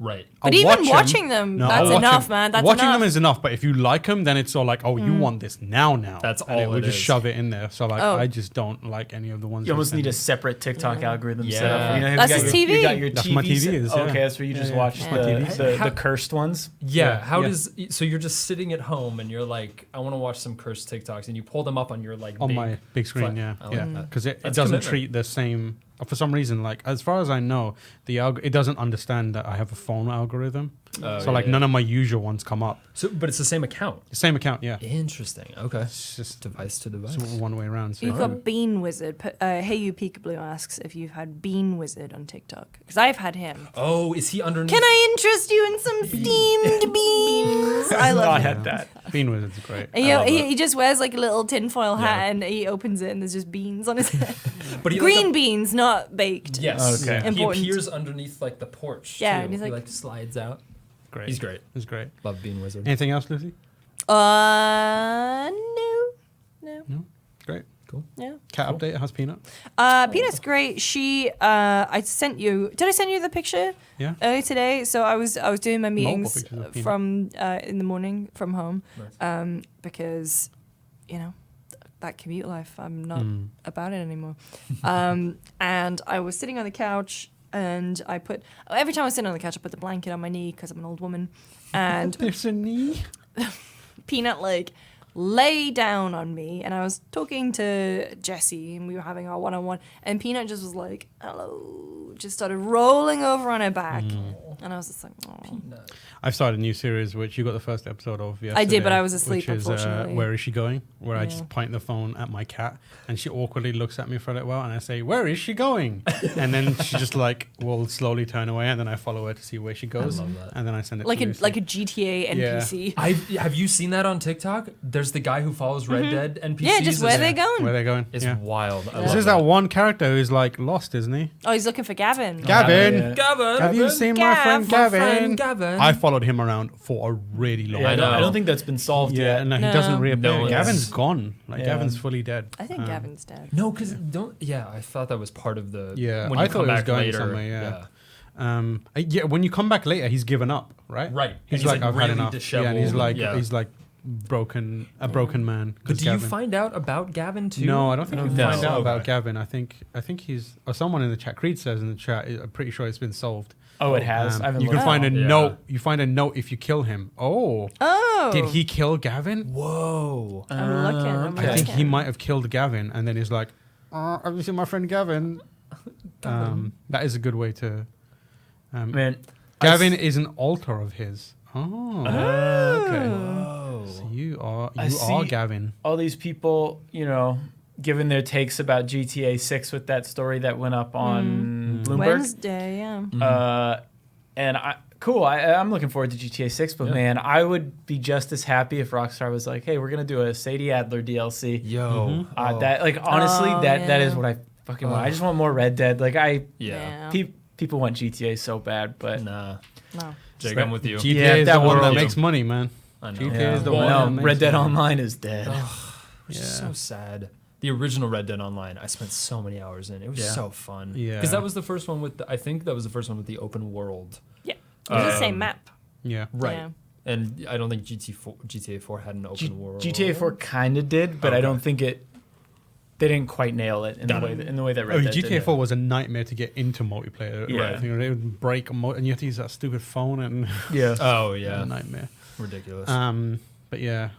Right. But I'll even watch 'em. watching them, No, that's I'll watch enough, 'em. man. That's watching enough. them is enough, but if you like them, then it's all like, oh, you want this now. That's and it all will it just is. shove it in there. So like, Oh. I just don't like any of the ones. You almost send need me. a separate TikTok algorithm set Yeah. up. You know, That's you his got your, TV. You got your That's TV my TV set- is, yeah. Okay, that's where you just Yeah, watch that's my the, TV. the cursed ones. Yeah. How Yeah. does so you're just sitting at home and you're like, I want to watch some cursed TikToks, and you pull them up on your like on my big screen. flat- Yeah, I like yeah, that. because it That's doesn't commitment. treat the same. For some reason, like as far as I know, it doesn't understand that I have a phone algorithm. Oh, So like yeah. none of my usual ones come up. So, but it's the same account. Same account, yeah. Interesting. Okay. It's just Device to device. it's one way around. So You've got Bean Wizard. Hey You Peekaboo asks if you've had Bean Wizard on TikTok because I've had him. Oh, is he underneath? Can I interest you in some steamed beans? I love I him. had that. Bean Wizard's great. And, love he, that. he just wears like a little tinfoil hat Yeah. and he opens it and there's just beans on his head. But he Green like beans, not baked. Yes. Okay. He Important. appears underneath like the porch. Yeah, Too. and he's he like- like slides out. Great. He's great. It's great. Love Bean Wizard. Anything else, Lucy? No. Great. Cool. Yeah. Cat update. How's Peanut? Peanut's great. She, I sent you. Did I send you the picture Yeah. earlier today? So I was doing my meetings pictures of Peanut. from in the morning from home, Nice. because, you know, that commute life. I'm not Hmm. about it anymore. And I was sitting on the couch, and I put every time I was sitting on the couch, I put the blanket on my knee because I'm an old woman, and There's a knee. Peanut like lay down on me, and I was talking to Jessie, and we were having our one-on-one, and Peanut just was like, hello, just started rolling over on her back, and I was just like, oh. I've started a new series which you got the first episode of yesterday. I did, but I was asleep, which is, unfortunately. Where is she going? Where I Yeah. just point the phone at my cat, and she awkwardly looks at me for a little while, and I say, "Where is she going?" And then she just like will slowly turn away, and then I follow her to see where she goes, love that. and then I send it like to a Lucy. like a GTA NPC. Have you seen that on TikTok? There's the guy who follows Red Dead NPCs. Mm-hmm. Yeah, just where It's- they going? where they're going. It's yeah. wild. I This love is that one character who's like lost, isn't he? Oh, he's looking for Gavin. Gavin. yeah. Gavin. Have you seen my friend Gav, Gavin? my friend Gavin. I followed him around for a really long Yeah, time. I don't think that's been solved Yeah, yet. no, he No. doesn't reappear. No, Gavin's it's- gone. Like Yeah. Gavin's fully dead. I think Gavin's dead. No, because don't. Yeah, I thought that was part of the. Yeah, when you I come thought it was back going later, somewhere, yeah. Yeah, when you come back later, he's given up, right? Right. He's, And like, I've really had enough. Yeah, and he's disheveled. like, Yeah. he's like broken man. But 'cause do you Gavin- find out about Gavin too? No, I don't think we No. find out Okay. about Gavin. I think he's, or someone in the chat. Creed says in the chat. I'm pretty sure it's been solved. Oh, it has. I haven't You can looked. find a Yeah. note. You find a note if you kill him. Oh, Oh. did he kill Gavin? Whoa. I'm looking. I'm Okay. I think he looking. might have killed Gavin, and then he's like, "Have you seen my friend Gavin?" That is a good way to. Man, Gavin is an alter of his. Oh, okay. Whoa. so you are I are see- Gavin. All these people, you know, giving their takes about GTA 6 with that story that went up on Bloomberg. Wednesday, yeah. And I'm looking forward to GTA 6, but Yeah. man, I would be just as happy if Rockstar was like, "Hey, we're gonna do a Sadie Adler DLC." Yo. Oh. That, like, honestly, Oh, that is yeah. what I fucking want. I just want more Red Dead. Like, Yeah. people want GTA so bad, but Nah. No. Jake, I'm with you. GTA Yeah, is that the one that world- makes money, man. I know. GTA is the Well, one. that no, makes Red Dead money. Online is dead. Which is Yeah. so sad. The original Red Dead Online, I spent so many hours in. It was Yeah. so fun. Yeah. Because that was the first one with. I think that was the first one with the open world. Yeah. It was the same Um, map. Yeah. Right. Yeah. And I don't think GTA 4 had an open world. GTA 4 kind of did, but I Okay. don't think it. They didn't quite nail it in the Got way it. that Red Oh, Dead GTA did. 4 was a nightmare to get into multiplayer. Yeah. Right. It would break, and you have to use that stupid phone, and Yeah. Oh a yeah, nightmare. ridiculous. But yeah,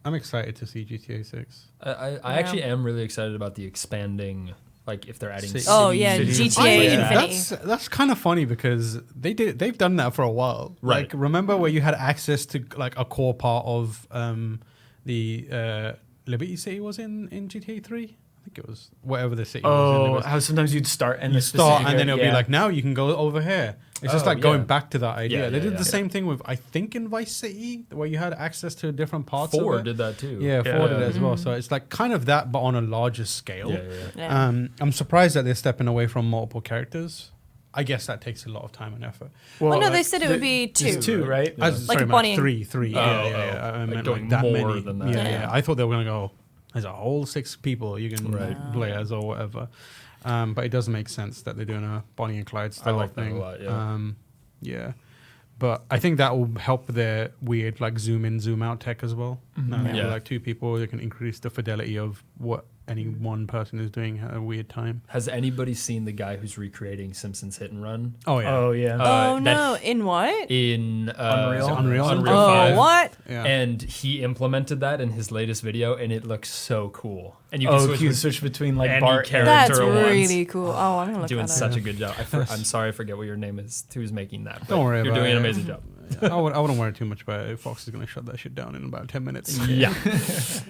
I'm excited to see GTA 6. I actually am really excited about the expanding. Like if they're adding. City- Oh, yeah, cities. GTA Yeah. Infinity. That's kind of funny because they've done that for a while. Right. Like remember where you had access to like a core part of the Liberty City was in GTA 3. I think it was whatever the city was. Oh, In. how sometimes you'd start and You the start, specific and then it'll area- be like, now you can go over here. It's just Oh, like going yeah. back to that idea. Yeah, They yeah, did yeah. the same thing with, I think, in Vice City, where you had access to different parts 4 of it. did that too. Yeah, 4 did it as well. Mhm. So it's like kind of that, but on a larger scale. Yeah, yeah, yeah. Yeah. I'm surprised that they're stepping away from multiple characters. I guess that takes a lot of time and effort. Well, no, they said it would be There's 2. two, right? Yeah. Sorry, Like man, Bonnie and- three. Oh, Yeah. I like meant going that more many. than that. Yeah. Yeah. I thought they were gonna go. There's a whole 6 people you can Right. play as or whatever. But it does make sense that they're doing a Bonnie and Clyde style like that a thing. lot, yeah. Yeah. But I think that will help their weird like zoom in, zoom out tech as well. Now Yeah. with like 2 people, they can increase the fidelity of what any one person is doing at a weird time. Has anybody seen the guy who's recreating Simpsons Hit and Run? Oh yeah. Oh yeah. Oh, that- no. In what? In Unreal? Is it Unreal? Unreal Oh, 5. what? Yeah. And he implemented that in his latest video, and it looks so cool. And you Oh, can you can switch between like any Bart character That's at once. really cool. Oh, I'm going to look doing that such up. a good job. I'm sorry, I forget what your name is. Who's making that? but Don't worry You're about doing it. an amazing job. I wouldn't worry too much about it. Fox is going to shut that shit down in about 10 minutes. Yeah,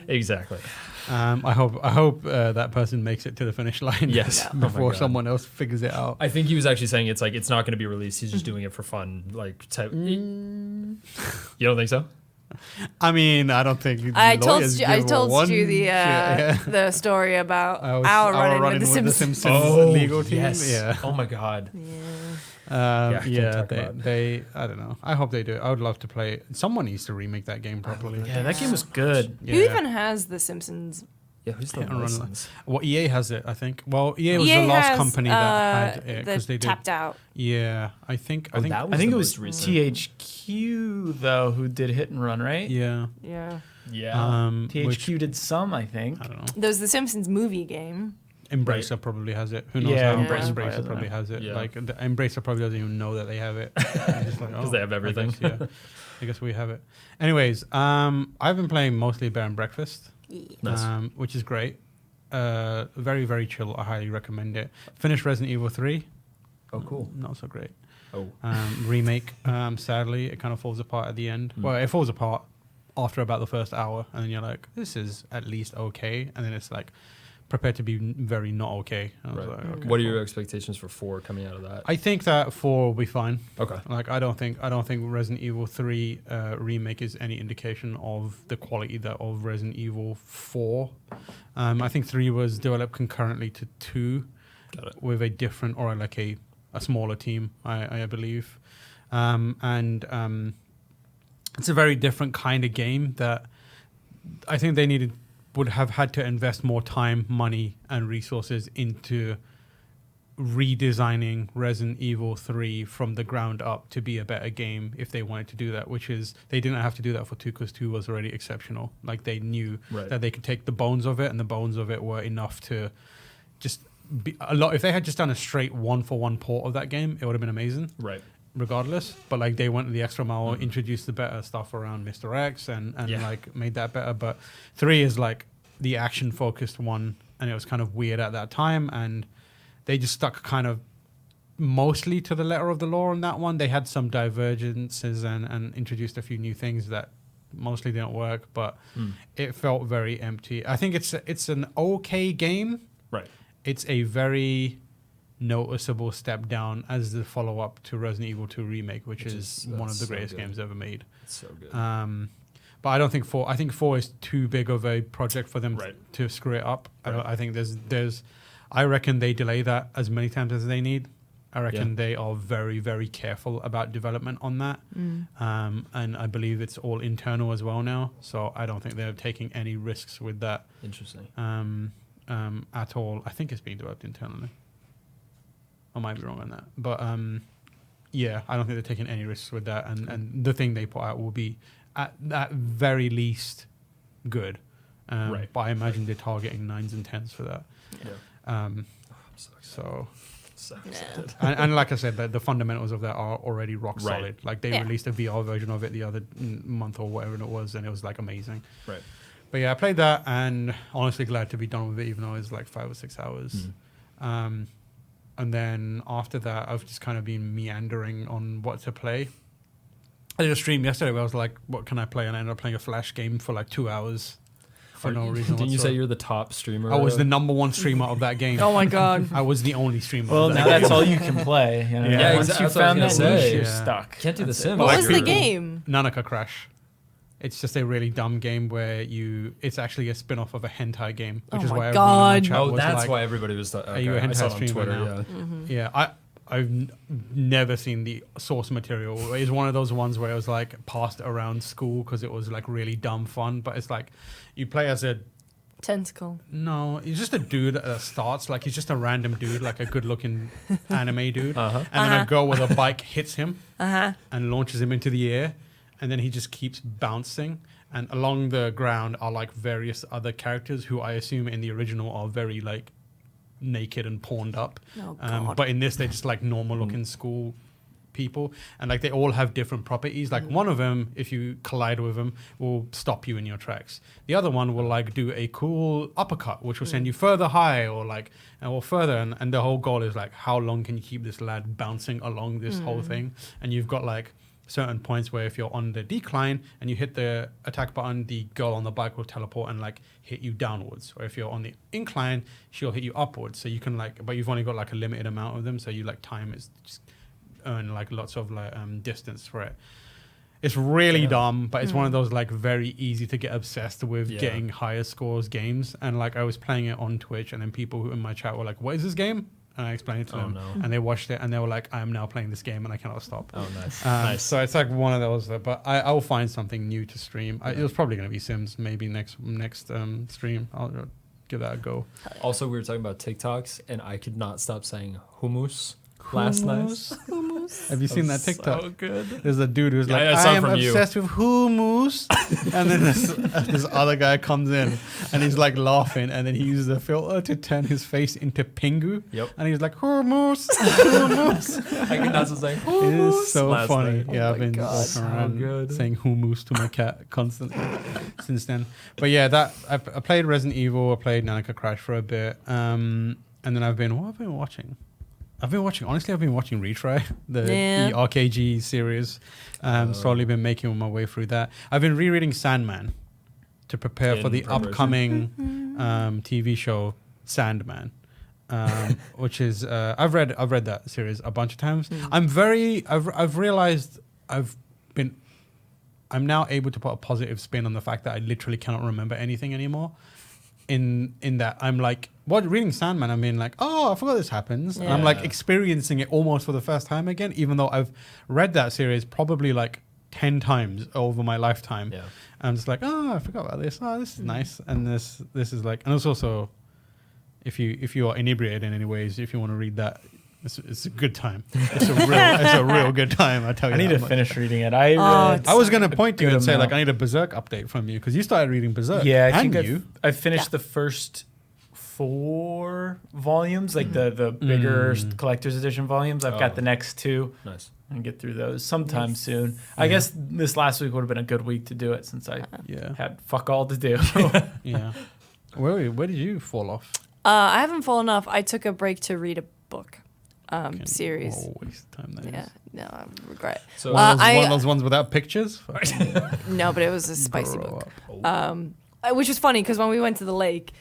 exactly. I hope that person makes it to the finish line. Yes. Oh my before God. someone else figures it out. I think he was actually saying it's like it's not going to be released. He's just doing it for fun. Like, Mm. you don't think so? I mean, I don't think I told lawyers Stu, I give told one Stu shit, yeah. the story about I was- our our running with the running Simpsons. legal team. yes. Yeah. Oh my God. Yeah. I can't talk they, about it. they, I don't know. I hope they do. I would love to play it. Someone needs to remake that game properly. Yeah, that game was good. Yeah. Who even has the Simpsons? Yeah, who's the Hit and run license? Well, EA has it, I think. Well, EA was EA the last has, company that had it because the they did. tapped out. Yeah, I think. Oh, that I was think the it was most recent. THQ though who did Hit and Run, right? Yeah. Yeah. Yeah. THQ Which, did some, I think. I don't know. There's the Simpsons movie game. Embracer probably has it. Who knows Yeah, how Embracer Embracer probably probably has has it. Yeah. Like the Embracer probably doesn't even know that they have it. Because they have everything. I guess we have it. Anyways, I've been playing mostly Bear and Breakfast, Nice. which is great. Very, very chill. I highly recommend it. Finished Resident Evil 3. Oh, cool. Not so great. Oh. Remake, sadly, it kind of falls apart at the end. Mm. Well, it falls apart after about the first hour, and then you're like, this is at least okay. And then it's like, prepared to be very not okay. I was Right. like, okay, What are cool. your expectations for 4 coming out of that? I think that 4 will be fine. Okay. Like I don't think Resident Evil 3 remake is any indication of the quality that of Resident Evil 4. I think 3 was developed concurrently to 2 Got it. with a different or like a smaller team, I believe. It's a very different kind of game that I think they would have had to invest more time, money, and resources into redesigning Resident Evil 3 from the ground up to be a better game if they wanted to do that, which is they didn't have to do that for 2 because 2 was already exceptional. Like they knew Right. that they could take the bones of it, and the bones of it were enough to just be a lot. If they had just done a straight 1-for-1 port of that game, it would have been amazing Right. regardless. But like they went the extra mile, introduced the better stuff around Mr. X and Yeah. like made that better. But 3 is like the action focused one, and it was kind of weird at that time, and they just stuck kind of mostly to the letter of the law on that one. They had some divergences and introduced a few new things that mostly didn't work, but it felt very empty. I think it's an okay game. Right. It's a very noticeable step down as the follow-up to Resident Evil 2 Remake, which is one of that's the so greatest good. games ever made. It's so good. But I don't think 4. I think 4 is too big of a project for them Right. to screw it up. Right. I think there's. I reckon they delay that as many times as they need. I reckon they are very, very careful about development on that. And I believe it's all internal as well now. So I don't think they're taking any risks with that Interesting. at all. I think it's being developed internally. I might be wrong on that. But yeah, I don't think they're taking any risks with that. And the thing they put out will be at very least good. Right. But I imagine they're targeting 9s and 10s for that. Yeah. Um, I'm so excited. so, So Yeah. excited. and like I said, the fundamentals of that are already rock Right. solid. Like they Yeah. released a VR version of it the other month or whatever it was, and it was like amazing. Right. But yeah, I played that, and honestly glad to be done with it, even though it's like 5 or 6 hours. And then after that, I've just kind of been meandering on what to play. I did a stream yesterday where I was like, what can I play? And I ended up playing a Flash game for like 2 hours. for no reason Didn't you say whatsoever. you're the top streamer? I was the number one streamer of that game. Oh my god. I was the only streamer. Well, of now that that's game. all you can play. You know? Yeah, Once exactly. you That's what I found was that gonna niche, say. you're Yeah. stuck. Can't do the That's it. Sims. What was You're- the game? Nanaca Crash. It's just a really dumb game where it's actually a spin-off of a hentai game, which Oh is my why everyone in my God. chat Oh, was that's like, why everybody was. Are you a I saw hentai it on streamer Twitter. now? Yeah. Yeah, I've never seen the source material. It's one of those ones where it was like passed around school because it was like really dumb fun. But it's like you play as a Tentacle. no, he's just a dude that starts like he's just a random dude, like a good-looking anime dude, and then a girl with a bike hits him and launches him into the air, and then he just keeps bouncing. And along the ground are like various other characters who I assume in the original are very like naked and pawned up. Oh, God. But in this, they're just like normal looking school people. And like they all have different properties. Like one of them, if you collide with them, will stop you in your tracks. The other one will like do a cool uppercut, which will send you further high or like, or further. And the whole goal is like, how long can you keep this lad bouncing along this whole thing? And you've got like certain points where if you're on the decline and you hit the attack button, the girl on the bike will teleport and like hit you downwards. Or if you're on the incline, she'll hit you upwards. So you can like, but you've only got like a limited amount of them. So you like time is just earn like lots of like distance for it. It's really dumb, but it's one of those like very easy to get obsessed with getting higher scores games. And like I was playing it on Twitch, and then people who in my chat were like, "What is this game?" And I explained it to them, and they watched it, and they were like, "I am now playing this game, and I cannot stop." Oh, nice. Nice. So it's like one of those. But I will find something new to stream. It was probably going to be Sims, maybe next stream. I'll give that a go. Also, we were talking about TikToks, and I could not stop saying hummus last night. Have you seen that TikTok? So good. There's a dude who's like, I saw I it am from you." obsessed with hummus. And then this other guy comes in and he's like laughing, and then he uses a filter to turn his face into Pingu. Yep. And he's like, hummus, hummus. I could not stop saying It hummus. is so last funny. night. Yeah, Oh I've my been God. walking So around good. saying hummus to my cat constantly since then. But yeah, I played Resident Evil, I played Nanaca Crash for a bit. And then what have I been watching? I've been watching Retry, the RKG series. Slowly been making my way through that. I've been rereading Sandman to prepare for the preparation. upcoming TV show Sandman, which is I've read that series a bunch of times. I've realized I'm now able to put a positive spin on the fact that I literally cannot remember anything anymore. In that I'm like, reading Sandman, I'm being like, oh, I forgot this happens. And I'm like experiencing it almost for the first time again, even though I've read that series probably like 10 times over my lifetime. Yeah. I'm just like, oh, I forgot about this. Oh, this is nice. And this is like, and it's also, if you are inebriated in any ways, if you want to read that, it's a good time. It's a real good time. I tell you. I need that to much. finish reading it. I was going to point to you good and say, amount. like, I need a Berserk update from you because you started reading Berserk. Yeah, I and think I've finished the first 4 volumes, like the bigger collector's edition volumes. I've got the next 2. Nice. And get through those sometime soon. I guess this last week would have been a good week to do it since I had fuck all to do. Yeah. Where did you fall off? I haven't fallen off. I took a break to read a book series. Oh, waste of time that Yeah, is. no, I regret. So One of those ones without pictures? No, but it was a spicy Grow book. up. Which was funny because when we went to the lake,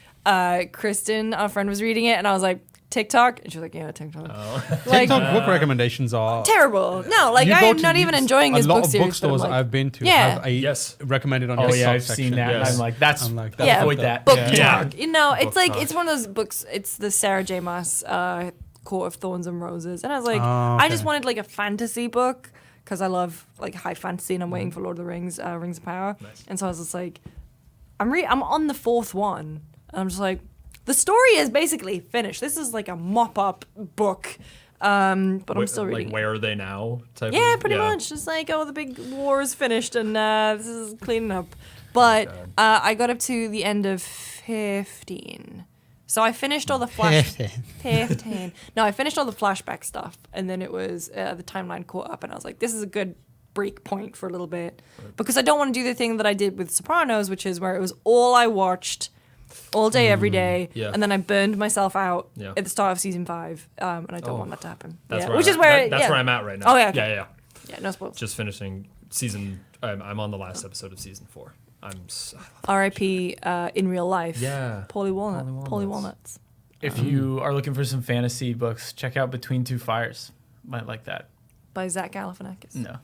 Kristen, our friend, was reading it, and I was like, TikTok? And she was like, yeah, TikTok. Like, TikTok book recommendations are terrible. No, like You I go am to- not even enjoying this a lot book of series. but I'm bookstores like, I've been to Yeah. have a Yes. recommended on Oh your yeah, stock I've section. seen that. Yes. And I'm like, that's I'm like, Yeah. avoid that. book Yeah. talk. You know, it's Book like talk. it's one of those books. It's the Sarah J. Maas Court of Thorns and Roses, and I was like, Oh, I just okay. wanted like a fantasy book because I love like high fantasy, and I'm waiting for Lord of the Rings, Rings of Power, Nice. and so I was just like, I'm on the 4th one, and I'm just like, the story is basically finished. This is like a mop up book. But I'm still reading. Like, where are they now? Type Yeah, of- pretty much. Just like, oh, the big war is finished and this is cleaning up. But I got up to the end of 15. So I finished all the 15. No, I finished all the flashback stuff. And then it was the timeline caught up. And I was like, this is a good break point for a little bit. Because I don't want to do the thing that I did with Sopranos, which is where it was all I watched all day, every day. Yeah. And then I burned myself out Yeah. at the start of season 5. And I don't want that to happen. That's Yeah. where Which I'm is where at. That's where I'm at right now. Oh, yeah, okay. Yeah. Yeah, no spoilers. Just finishing season. I'm on the last episode of season 4. R.I.P. In real life. Yeah. Paulie Walnuts. If you are looking for some fantasy books, check out Between Two Fires. Might like that. By Zach Galifianakis. No.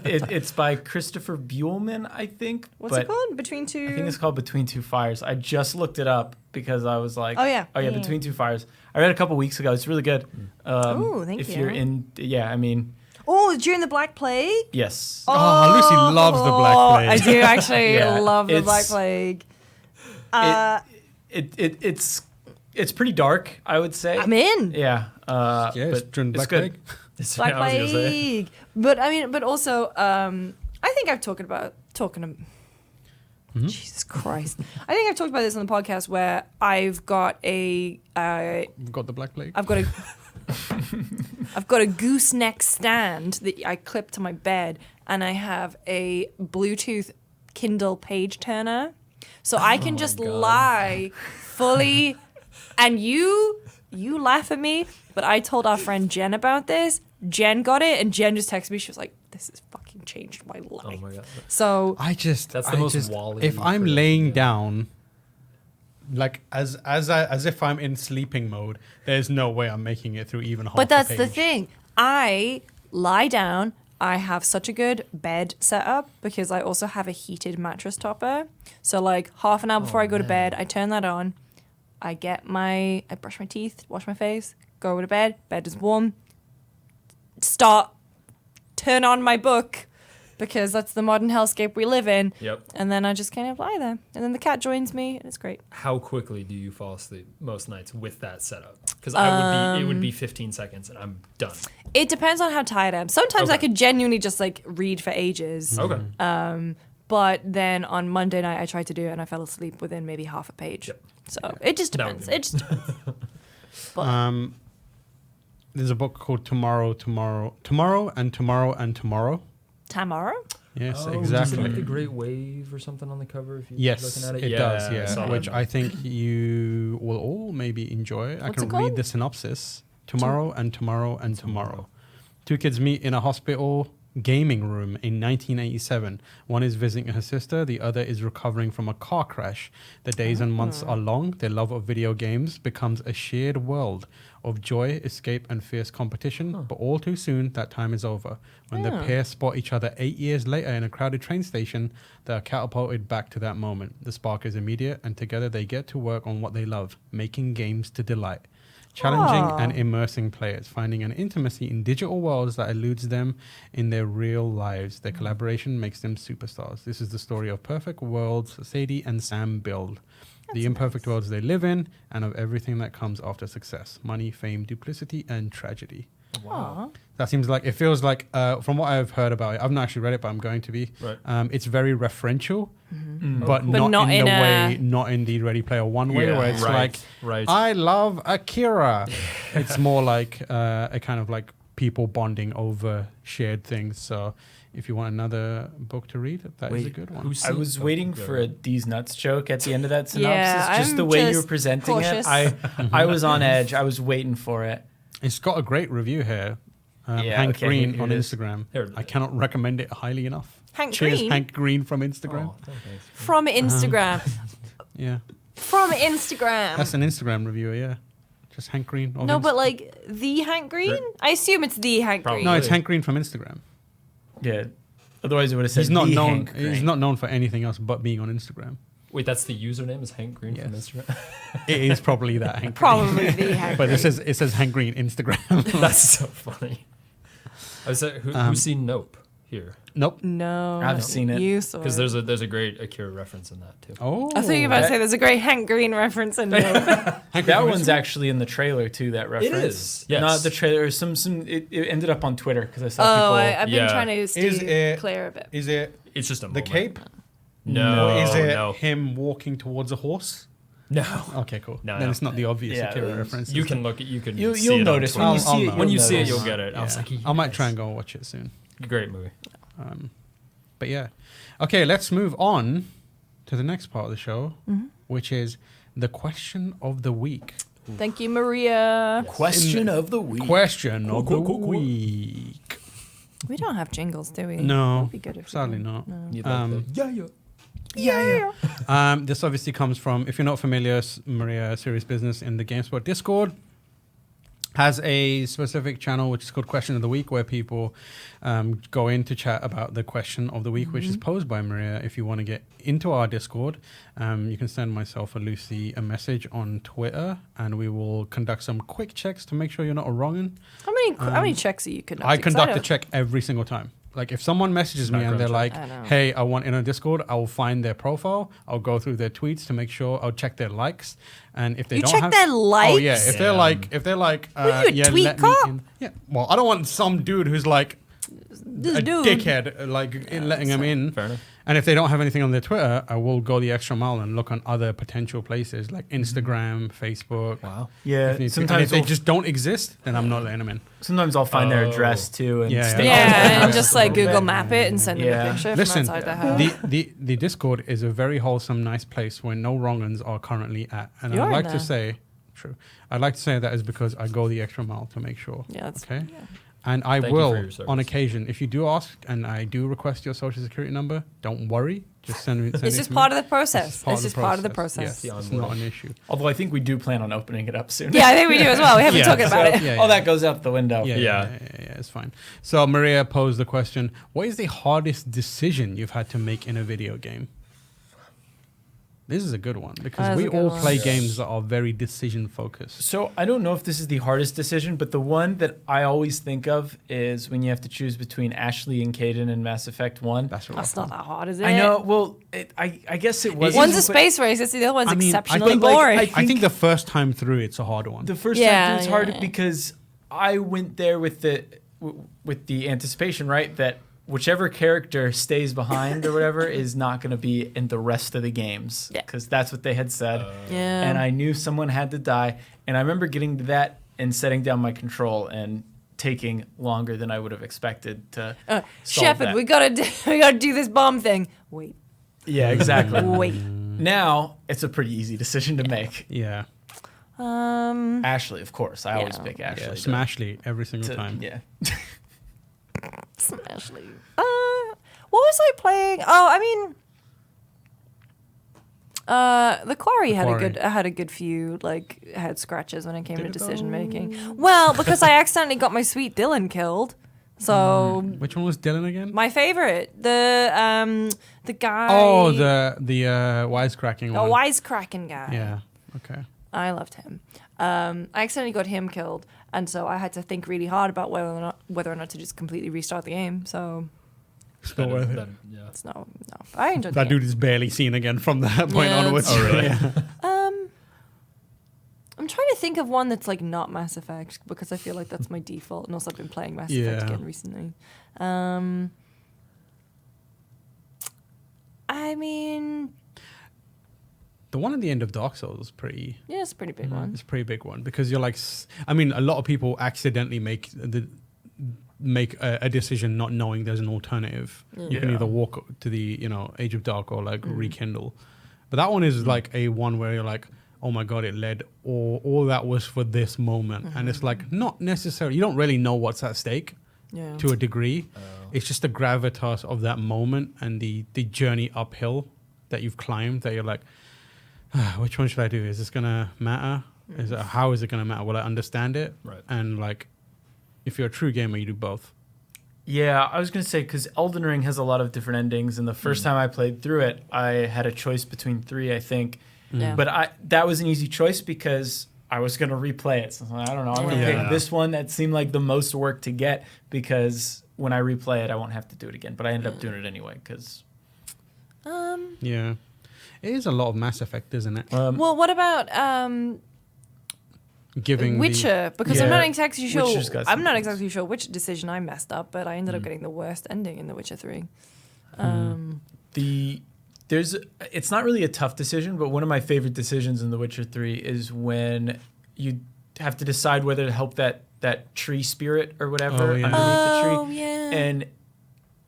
It's by Christopher Buehlman, I think. What's it called? Between Two... I think it's called Between Two Fires. I just looked it up because I was like... Oh, yeah. Between Two Fires. I read it a couple weeks ago. It's really good. Thank if you. If you're in... Yeah, I mean... Oh, during the Black Plague? Yes. Oh, Lucy loves the Black Plague. I do actually Yeah, love the Black Plague. It's pretty dark, I would say. I'm in. Yeah. It's during Black Plague. Black Plague. But also, I think I've talked about Jesus Christ. I think I've talked about this on the podcast where I've got You've got the Black Plague. I've got a gooseneck stand that I clip to my bed, and I have a Bluetooth Kindle page turner, so I can just lie fully. And you laugh at me, but I told our friend Jen about this. Jen got it, and Jen just texted me. She was like, "This has fucking changed my life." Oh my god. So That's the most Wall-E if I'm prediction, laying down, like as if I'm in sleeping mode, there's no way I'm making it through even half. But that's the the page. thing. I lie down. I have such a good bed set up because I also have a heated mattress topper. So like half an hour before I go to bed, I turn that on. I brush my teeth, wash my face, go to bed. Bed is warm. Turn on my book because that's the modern hellscape we live in. Yep. And then I just kind of lie there. And then the cat joins me and it's great. How quickly do you fall asleep most nights with that setup? Because it would be 15 seconds and I'm done. It depends on how tired I am. Sometimes I could genuinely just like read for ages. Okay. But then on Monday night I tried to do it and I fell asleep within maybe half a page. Yep. So it just depends. It just depends. But There's a book called Tomorrow and Tomorrow. Tamara? Yes, Is it exactly. like the Great Wave or something on the cover? If you're Yes, looking at it it, does. I saw Yeah, that. which I think you will all maybe enjoy. I What's can it called? read the synopsis. Tomorrow. Two kids meet in a hospital gaming room in 1987. One is visiting her sister. The other is recovering from a car crash. The days and months are long. Their love of video games becomes a shared world of joy, escape, and fierce competition. But all too soon, that time is over. When the pair spot each other 8 years later in a crowded train station, they are catapulted back to that moment. The spark is immediate, and together they get to work on what they love, making games to delight. Challenging and immersing players, finding an intimacy in digital worlds that eludes them in their real lives. Their collaboration makes them superstars. This is the story of perfect worlds Sadie and Sam build. The imperfect worlds they live in, and of everything that comes after success. Money, fame, duplicity, and tragedy. Wow. That seems like, it feels like, from what I've heard about it, I've not actually read it, but I'm going to be. Right. It's very referential, but But not in in the a- way, not in the Ready Player One way, Yeah, where it's like, right. I love Akira. It's more like a kind of like people bonding over shared things. So if you want another book to read, that is a good one. I was waiting for a D's nuts joke at the end of that synopsis. Yeah, just I'm the way you were just presenting cautious. it. I was on edge. I was waiting for it. It's got a great review here. Yeah, Hank okay, Green here on it is. Instagram. Here it I is. cannot recommend it highly enough. Hank Cheers, Green? Hank Green from Instagram. Oh, thanks. From Instagram. Yeah, From Instagram. that's an Instagram reviewer. Yeah, just Hank Green. of No, Inst- but like the Hank Green? I assume it's the Hank Probably. Green. no, it's Hank Green from Instagram. Yeah. Otherwise, it would have said He's not the known. Hank He's Green. not known for anything else but being on Instagram. Wait, that's the username is Hank Green from Yes. Instagram? It is probably that Hank Green. Probably the Hank But Green. it says Hank Green Instagram. That's so funny. I was who's seen Nope here? Nope. No. I've seen it. You saw Because it. there's a great Akira reference in that too. Oh, I thought you were about to say there's a great Hank Green reference in there. Hank That Green one's from actually in the trailer too. That reference. is, yes. Not the trailer. It ended up on Twitter because I saw Oh, people. I've been Yeah. trying to Is steer it- clear of it. Is it It's just a the moment. cape? No, Or is it no, him walking towards a horse? no. Okay, cool. No, then no. it's not the obvious Yeah, Akira it is. reference. You is can it? look at you can. You'll see it on notice Twitter. when you see it. know. When you you'll see it, notice. you'll get it. I was Yeah. like, I might yes. try and go watch it soon. Great movie. But yeah. Okay, let's move on to the next part of the show, which is the question of the week. Thank you, Maria. Question of the week. Question of the cool. week. We don't have jingles, do we? No, That'd be good if we sadly did. not. You'd like the- yeah. This obviously comes from, if you're not familiar, Maria Serious Business in the GameSpot Discord has a specific channel which is called Question of the Week, where people go in to chat about the question of the week, which is posed by Maria. If you want to get into our Discord, you can send myself or Lucy a message on Twitter, and we will conduct some quick checks to make sure you're not a wrong'un. How many checks are you conducting? I conduct a check every single time. Like if someone messages me and they're like, hey, I want in a Discord, I will find their profile. I'll go through their tweets to make sure. I'll check their likes. And if they don't check their likes? Oh yeah, if they're like, What are you, a tweet let cop? me in. Yeah. Well, I don't want some dude who's like This a dude. dickhead, letting them in. Fair enough. And if they don't have anything on their Twitter, I will go the extra mile and look on other potential places like Instagram, Facebook. Wow. Yeah, And sometimes if they just don't exist, then I'm not letting them in. sometimes I'll find their address too and Yeah, stay yeah. on Yeah, their and just like address a Google little Map it and send them Yeah. a picture Listen, from outside the house. the Discord is a very wholesome, nice place where no wrong-uns are currently at. And You're I'd in like there. to say, true. I'd like to say that is because I go the extra mile to make sure. Yeah, that's Okay. yeah. And I Thank you for will, your service. on occasion, if you do ask and I do request your social security number, don't worry. Just send me. This is part of the process. This is part of the process. Yes, it's not an issue. Although I think we do plan on opening it up soon. Yeah, I think we do as well. We haven't Yeah. talked about it. Yeah, All that goes out the window. Yeah, it's fine. So Maria posed the question: what is the hardest decision you've had to make in a video game? This is a good one because That is we a good all one. play Yes. games that are very decision focused. So I don't know if this is the hardest decision, but the one that I always think of is when you have to choose between Ashley and Caden in Mass Effect 1. That's a That's rough not one. that hard, is it? I know. Well, I guess it was. One's a space race. The other one's I mean, exceptionally I think, boring. I think the first time through, it's a hard one. The first Yeah, time through it's hard yeah. because I went there with the anticipation, right, that whichever character stays behind or whatever is not going to be in the rest of the games. Yeah. Because that's what they had said. yeah. And I knew someone had to die. And I remember getting to that and setting down my control and taking longer than I would have expected to solve Shepard, that. we gotta do this bomb thing. Wait. Yeah, exactly. Wait. Now it's a pretty easy decision to make. Yeah. Ashley, of course. I always Yeah. pick Ashley. Yeah, Smashly every single time. Yeah. Ashley. What was I playing? Oh, I mean, the Quarry had a good few like head scratches when it came to decision making. Well, because I accidentally got my sweet Dylan killed. So Which one was Dylan again? my favorite, the guy. Oh, the wisecracking the one. wisecracking guy. Yeah. Okay. I loved him. I accidentally got him killed, and so I had to think really hard about whether or not to just completely restart the game. So It's not worth it. Yeah. it's no. I enjoyed That the game. dude is barely seen again from that point Yeah, onwards. that's Oh, really? I'm trying to think of one that's like not Mass Effect because I feel like that's my default, and also I've been playing Mass Effect Yeah. again recently. I mean, The one at the end of Dark Souls is pretty. yeah, it's a pretty big one. It's a pretty big one because you're like, I mean, a lot of people accidentally make a decision not knowing there's an alternative. You can Yeah. either walk to the Age of Dark or like rekindle, but that one is like a one where you're like, oh my god, it led all that was for this moment, and it's like not necessarily. You don't really know what's at stake Yeah. to a degree. It's just the gravitas of that moment and the journey uphill that you've climbed. That you're like, which one should I do? Is this gonna matter? How is it gonna matter? Will I understand it? Right. And like, if you're a true gamer, you do both. Yeah, I was going to say, because Elden Ring has a lot of different endings, and the first time I played through it, I had a choice between 3, I think. Yeah. But that was an easy choice because I was going to replay it. So I don't know, I'm going to Yeah. pick this one that seemed like the most work to get because when I replay it, I won't have to do it again. But I ended up doing it anyway because... Yeah, it is a lot of Mass Effect, isn't it? Well, what about Giving Witcher? Because I'm Yeah. not exactly sure. Witcher's got some I'm not things. exactly sure which decision I messed up, but I ended up getting the worst ending in The Witcher 3. It's not really a tough decision, but one of my favorite decisions in The Witcher 3 is when you have to decide whether to help that tree spirit or whatever Oh, yeah. underneath the tree. yeah. And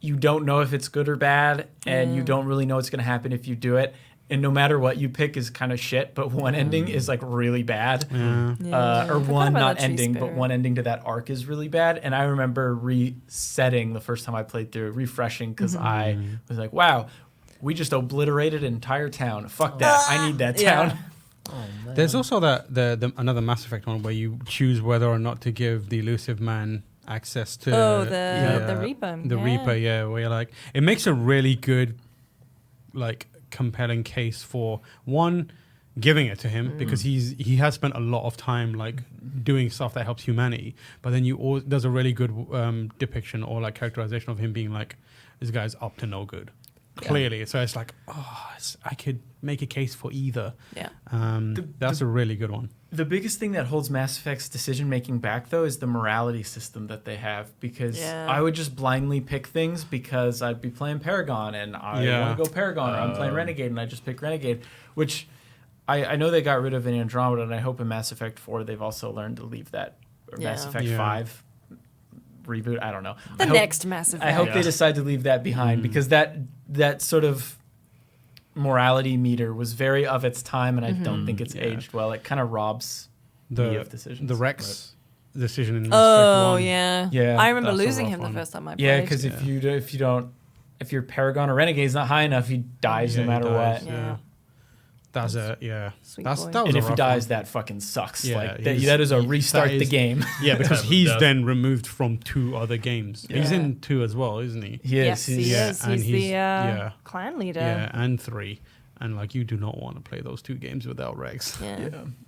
you don't know if it's good or bad, and you don't really know what's going to happen if you do it. And no matter what you pick is kind of shit, but one ending is like really bad. Yeah. Yeah. Or I forgot one about not that tree ending, but spirit. one ending to that arc is really bad. And I remember resetting the first time I played through, refreshing, because I was like, wow, we just obliterated an entire town. Fuck that. I need that town. Yeah. Oh, man. There's also the another Mass Effect one where you choose whether or not to give the elusive man access to the Reaper. The Reaper, where you're like, it makes a really good, like, compelling case for one, giving it to him because he has spent a lot of time like doing stuff that helps humanity, but then there's a really good depiction or like characterization of him being like, this guy's up to no good. Clearly, so it's like, I could make a case for either. Yeah, that's a really good one. The biggest thing that holds Mass Effect's decision making back, though, is the morality system that they have. Because I would just blindly pick things because I'd be playing Paragon and I want to go Paragon, or I'm playing Renegade and I just pick Renegade. Which I know they got rid of in Andromeda, and I hope in Mass Effect 4 they've also learned to leave that. Or Mass Effect 5 reboot. I don't know. Next Mass Effect. I hope they decide to leave that behind because that sort of morality meter was very of its time, and I don't think it's aged well. It kind of robs me of decisions. The Rex decision in Mass Effect 1. Yeah. I remember That's a losing rough him the one. first time I played. Yeah, because if your Paragon or Renegade's not high enough, he dies no matter what. Yeah. That's Sweet that boy. was And a if he rough dies, one. that fucking sucks. Yeah, Like he's- that is a he- restart that the is- game. Yeah, because he's Yeah. then removed from 2 other games. Yeah. He's in 2 as well, isn't he? He is. Yes, he is. and He's the he's- clan leader. Yeah, and 3. And like, you do not want to play those 2 games without Rex. Yeah.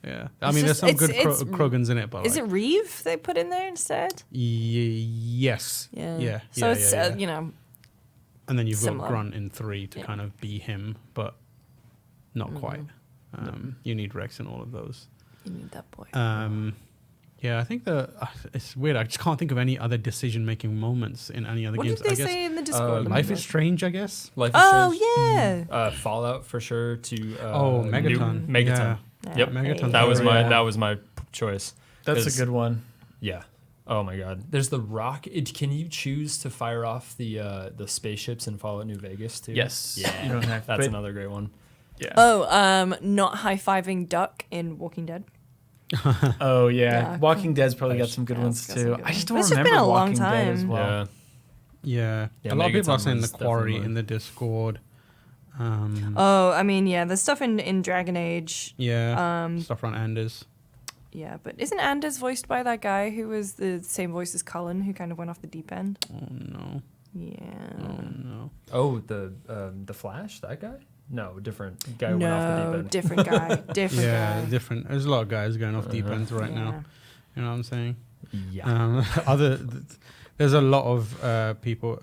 Yeah. I It's mean, there's just- some good it's- Krogans in it, but Is it Reeve they put in there instead? yes. Yeah. Yeah. So yeah, it's yeah, yeah. You know, And then you've similar. got Grunt in 3 to Yeah. kind of be him, but not quite. You need Rex in all of those. you need that boy. Yeah, I think it's weird. I just can't think of any other decision-making moments in any other What games. did they I guess say in the Discord? Life is Strange, I guess. Life is Oh Strange. yeah. Fallout for sure. To Megaton. Megaton. Yep. Megaton. That was my Yeah. that was my choice. That's 'Cause- a good one. Yeah. Oh my God. There's the rock. Can you choose to fire off the spaceships in Fallout New Vegas too? Yes. Yeah. You don't have to. That's but- another great one. Yeah. Not high-fiving Duck in Walking Dead. Oh yeah. Yeah. Walking Dead's probably got some good Yeah, ones it's got some too. good I just ones. don't It's just remember been a long Walking Dead as time. well. Yeah. Yeah, A lot of people are Megaton saying the was Quarry definitely in the Discord. I mean, the stuff in Dragon Age. Stuff around Anders. Yeah, but isn't Anders voiced by that guy who was the same voice as Cullen, who kind of went off the deep end? Oh no. Yeah. Oh no. Oh, the Flash, that guy? No, different guy went off the deep No, end. different guy. Different Yeah, guy. different. There's a lot of guys going off deep ends right now. You know what I'm saying? Yeah. There's a lot of people.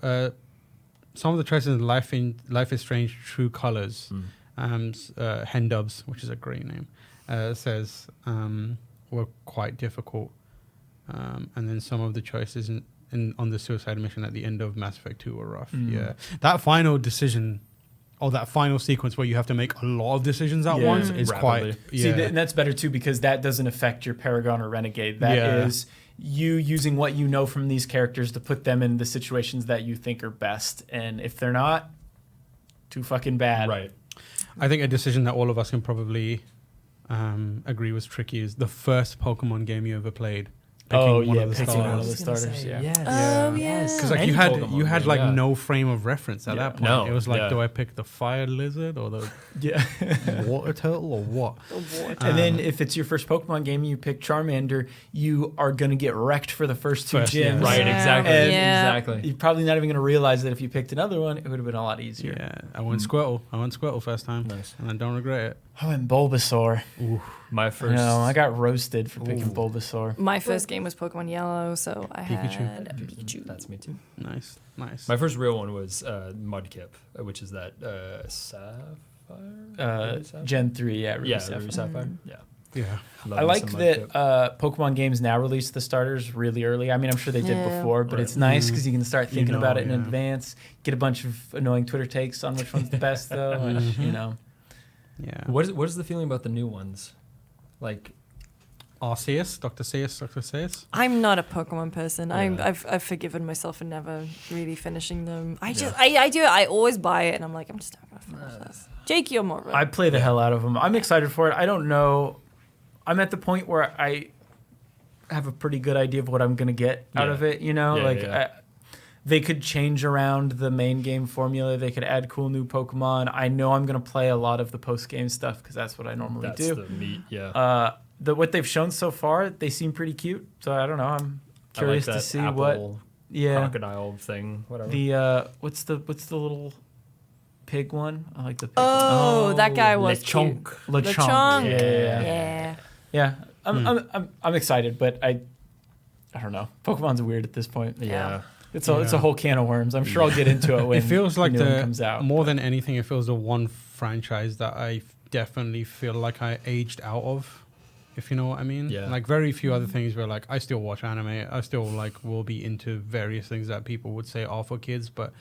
Some of the choices in Life is Strange True Colors, Hen Dubs, which is a great name, says were quite difficult. And then some of the choices on the suicide mission at the end of Mass Effect 2 were rough. Yeah, that final decision. Or that final sequence where you have to make a lot of decisions at once is rapidly. quite. See, and that's better too because that doesn't affect your Paragon or Renegade. That is you using what you know from these characters to put them in the situations that you think are best. And if they're not, too fucking bad. Right. I think a decision that all of us can probably agree was tricky is the first Pokemon game you ever played. Picking one the of the starters. starters. Yes. Oh, yes. Because like Any you had Pokemon like game, no frame of reference at that point. No, It was like, yeah. do I pick the fire lizard or the Yeah. water turtle or what? And then if it's your first Pokemon game, you pick Charmander, you are going to get wrecked for the first 2 First, yeah. gyms. Right, Yeah. exactly. And Exactly. You're probably not even going to realize that if you picked another one, it would have been a lot easier. Yeah, I went Squirtle. I went Squirtle first time, Nice. and I don't regret it. I went Bulbasaur. My first. No, I got roasted for picking Bulbasaur. My first game was Pokemon Yellow, so I Pikachu. had Pikachu. That's me too. Nice. My first real one was Mudkip, which is that Sapphire? Gen 3, yeah. Ruby Yeah, Sapphire. Ruby Sapphire. Yeah. Yeah. Love I me like some that Mudkip. Pokemon games now release the starters really early. I mean, I'm sure they did Yeah. before, but Right. it's nice because you can start You thinking know, about it in yeah. advance. Get a bunch of annoying Twitter takes on which one's the best, though. Which, you know. Yeah. What is the feeling about the new ones? Like, Arceus, Dr. Seuss. I'm not a Pokemon person. Yeah. I've forgiven myself for never really finishing them. I do. I always buy it, and I'm like, I'm just not gonna finish this. Jake, you're more. I play the hell out of them. I'm excited for it. I don't know. I'm at the point where I have a pretty good idea of what I'm going to get out Yeah. of it, you know? Yeah, like, yeah. they could change around the main game formula. They could add cool new Pokemon. I know I'm going to play a lot of the post-game stuff because that's what I normally do. That's the meat, yeah. What they've shown so far, they seem pretty cute. So I don't know. I'm curious to see apple what crocodile thing, whatever. the what's the little pig one? I like the pig Oh, one. that guy was Lechonk. cute. Lechonk. Yeah. Yeah. I'm excited, but I don't know. Pokemon's weird at this point. Yeah. It's a whole can of worms. I'm sure I'll get into it when It feels like the new one comes out. more than anything, it feels the one franchise that I definitely feel like I aged out of, if you know what I mean. Yeah. Like very few other things where like I still watch anime. I still like will be into various things that people would say are for kids, but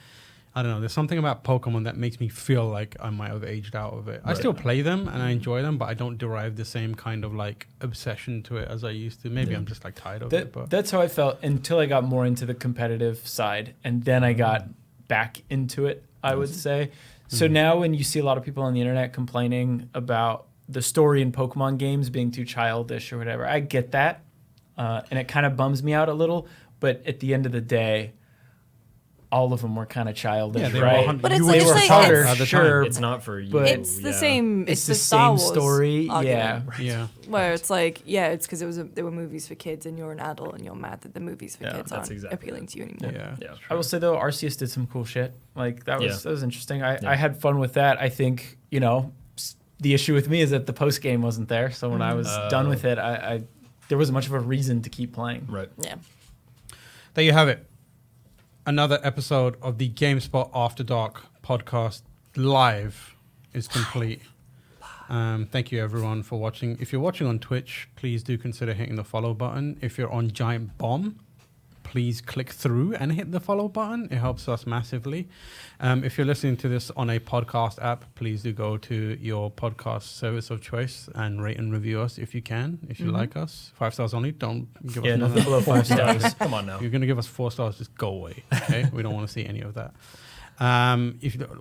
I don't know. There's something about Pokemon that makes me feel like I might have aged out of it. I still play them and I enjoy them, but I don't derive the same kind of like obsession to it as I used to. Maybe I'm just like tired of it. But That's how I felt until I got more into the competitive side, and then I got back into it, I would say. So now when you see a lot of people on the internet complaining about the story in Pokemon games being too childish or whatever, I get that. And it kind of bums me out a little. But at the end of the day, all of them were kind of childish, they were right? But it's you like were it's like- harder it's- at the sure, time. It's not for you. but It's the same. It's the Star same Wars story. argument, Yeah. where it's like, it's because there were movies for kids, and you're an adult, and you're mad that the movies for kids that's aren't exactly appealing to you anymore. yeah. Yeah. I will say though, Arceus did some cool shit. Like that was interesting. I Yeah. had fun with that. I think the issue with me is that the post game wasn't there. So when I was done with it, I there wasn't much of a reason to keep playing. Right. Yeah. There you have it. Another episode of the GameSpot After Dark podcast live is complete. Thank you everyone for watching. If you're watching on Twitch, please do consider hitting the follow button. If you're on Giant Bomb, please click through and hit the follow button. It helps us massively. If you're listening to this on a podcast app, please do go to your podcast service of choice and rate and review us if you can, if you like us. 5 stars only. Don't give us nothing below 5 stars. Come on now. You're going to give us 4 stars, just go away. Okay? We don't want to see any of that.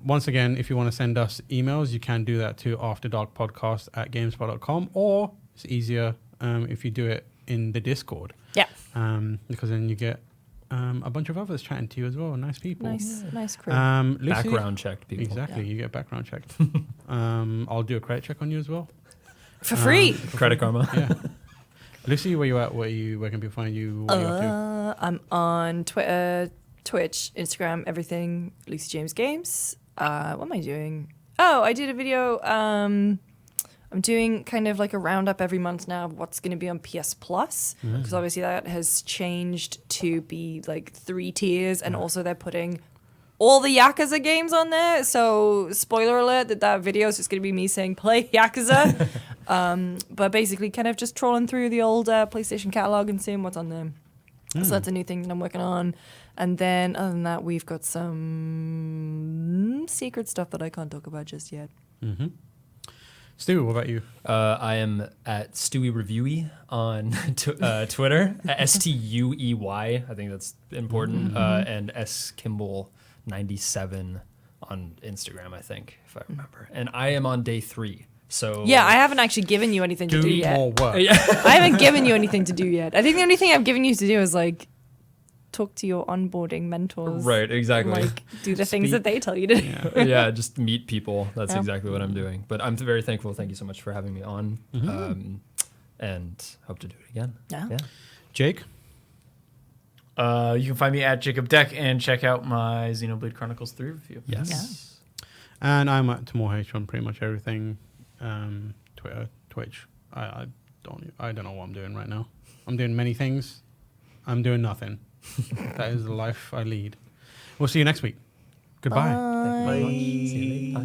Once again, if you want to send us emails, you can do that to afterdarkpodcast@gamespot.com, or it's easier if you do it in the Discord. Yeah. Because then you get a bunch of others chatting to you as well. Nice people. Nice crew. Lucy? Background checked people. Exactly. You get background checked. I'll do a credit check on you as well. For free. Credit Karma. Yeah. Lucy, where you at? Where can people find you? What are you up to? I'm on Twitter, Twitch, Instagram, everything. Lucy James Games. What am I doing? Oh, I did a video. I'm doing kind of like a roundup every month now of what's going to be on PS Plus, because obviously that has changed to be like 3 tiers, and also they're putting all the Yakuza games on there. So spoiler alert that video is just going to be me saying play Yakuza. But basically kind of just trolling through the old PlayStation catalog and seeing what's on there. So that's a new thing that I'm working on. And then other than that, we've got some secret stuff that I can't talk about just yet. Mm-hmm. Stu, what about you? I am at Stewie Reviewy on Twitter. STUEY, I think that's important. And S Kimball 97 on Instagram, I think, if I remember. And I am on day 3. So Yeah, I haven't actually given you anything to do Do yet. more work. I haven't given you anything to do yet. I think the only thing I've given you to do is like talk to your onboarding mentors. Right, exactly. Like do the things that they tell you to do. Yeah, just meet people. That's Yeah. exactly what I'm doing. But I'm very thankful. Thank you so much for having me on. And hope to do it again. Yeah. Jake? You can find me at Jacob Deck and check out my Xenoblade Chronicles 3 review. Yes. And I'm at Tamor H on pretty much everything. Twitter, Twitch. I don't know what I'm doing right now. I'm doing many things. I'm doing nothing. That is the life I lead. We'll see you next week. Goodbye. Oh,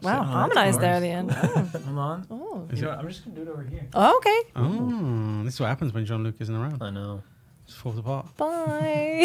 Wow, so- harmonized there at the end. Oh. Hold on. Oh. You know what? I'm just going to do it over here. Oh, okay. Oh, this is what happens when Jean-Luc isn't around. I know. It falls apart. Bye.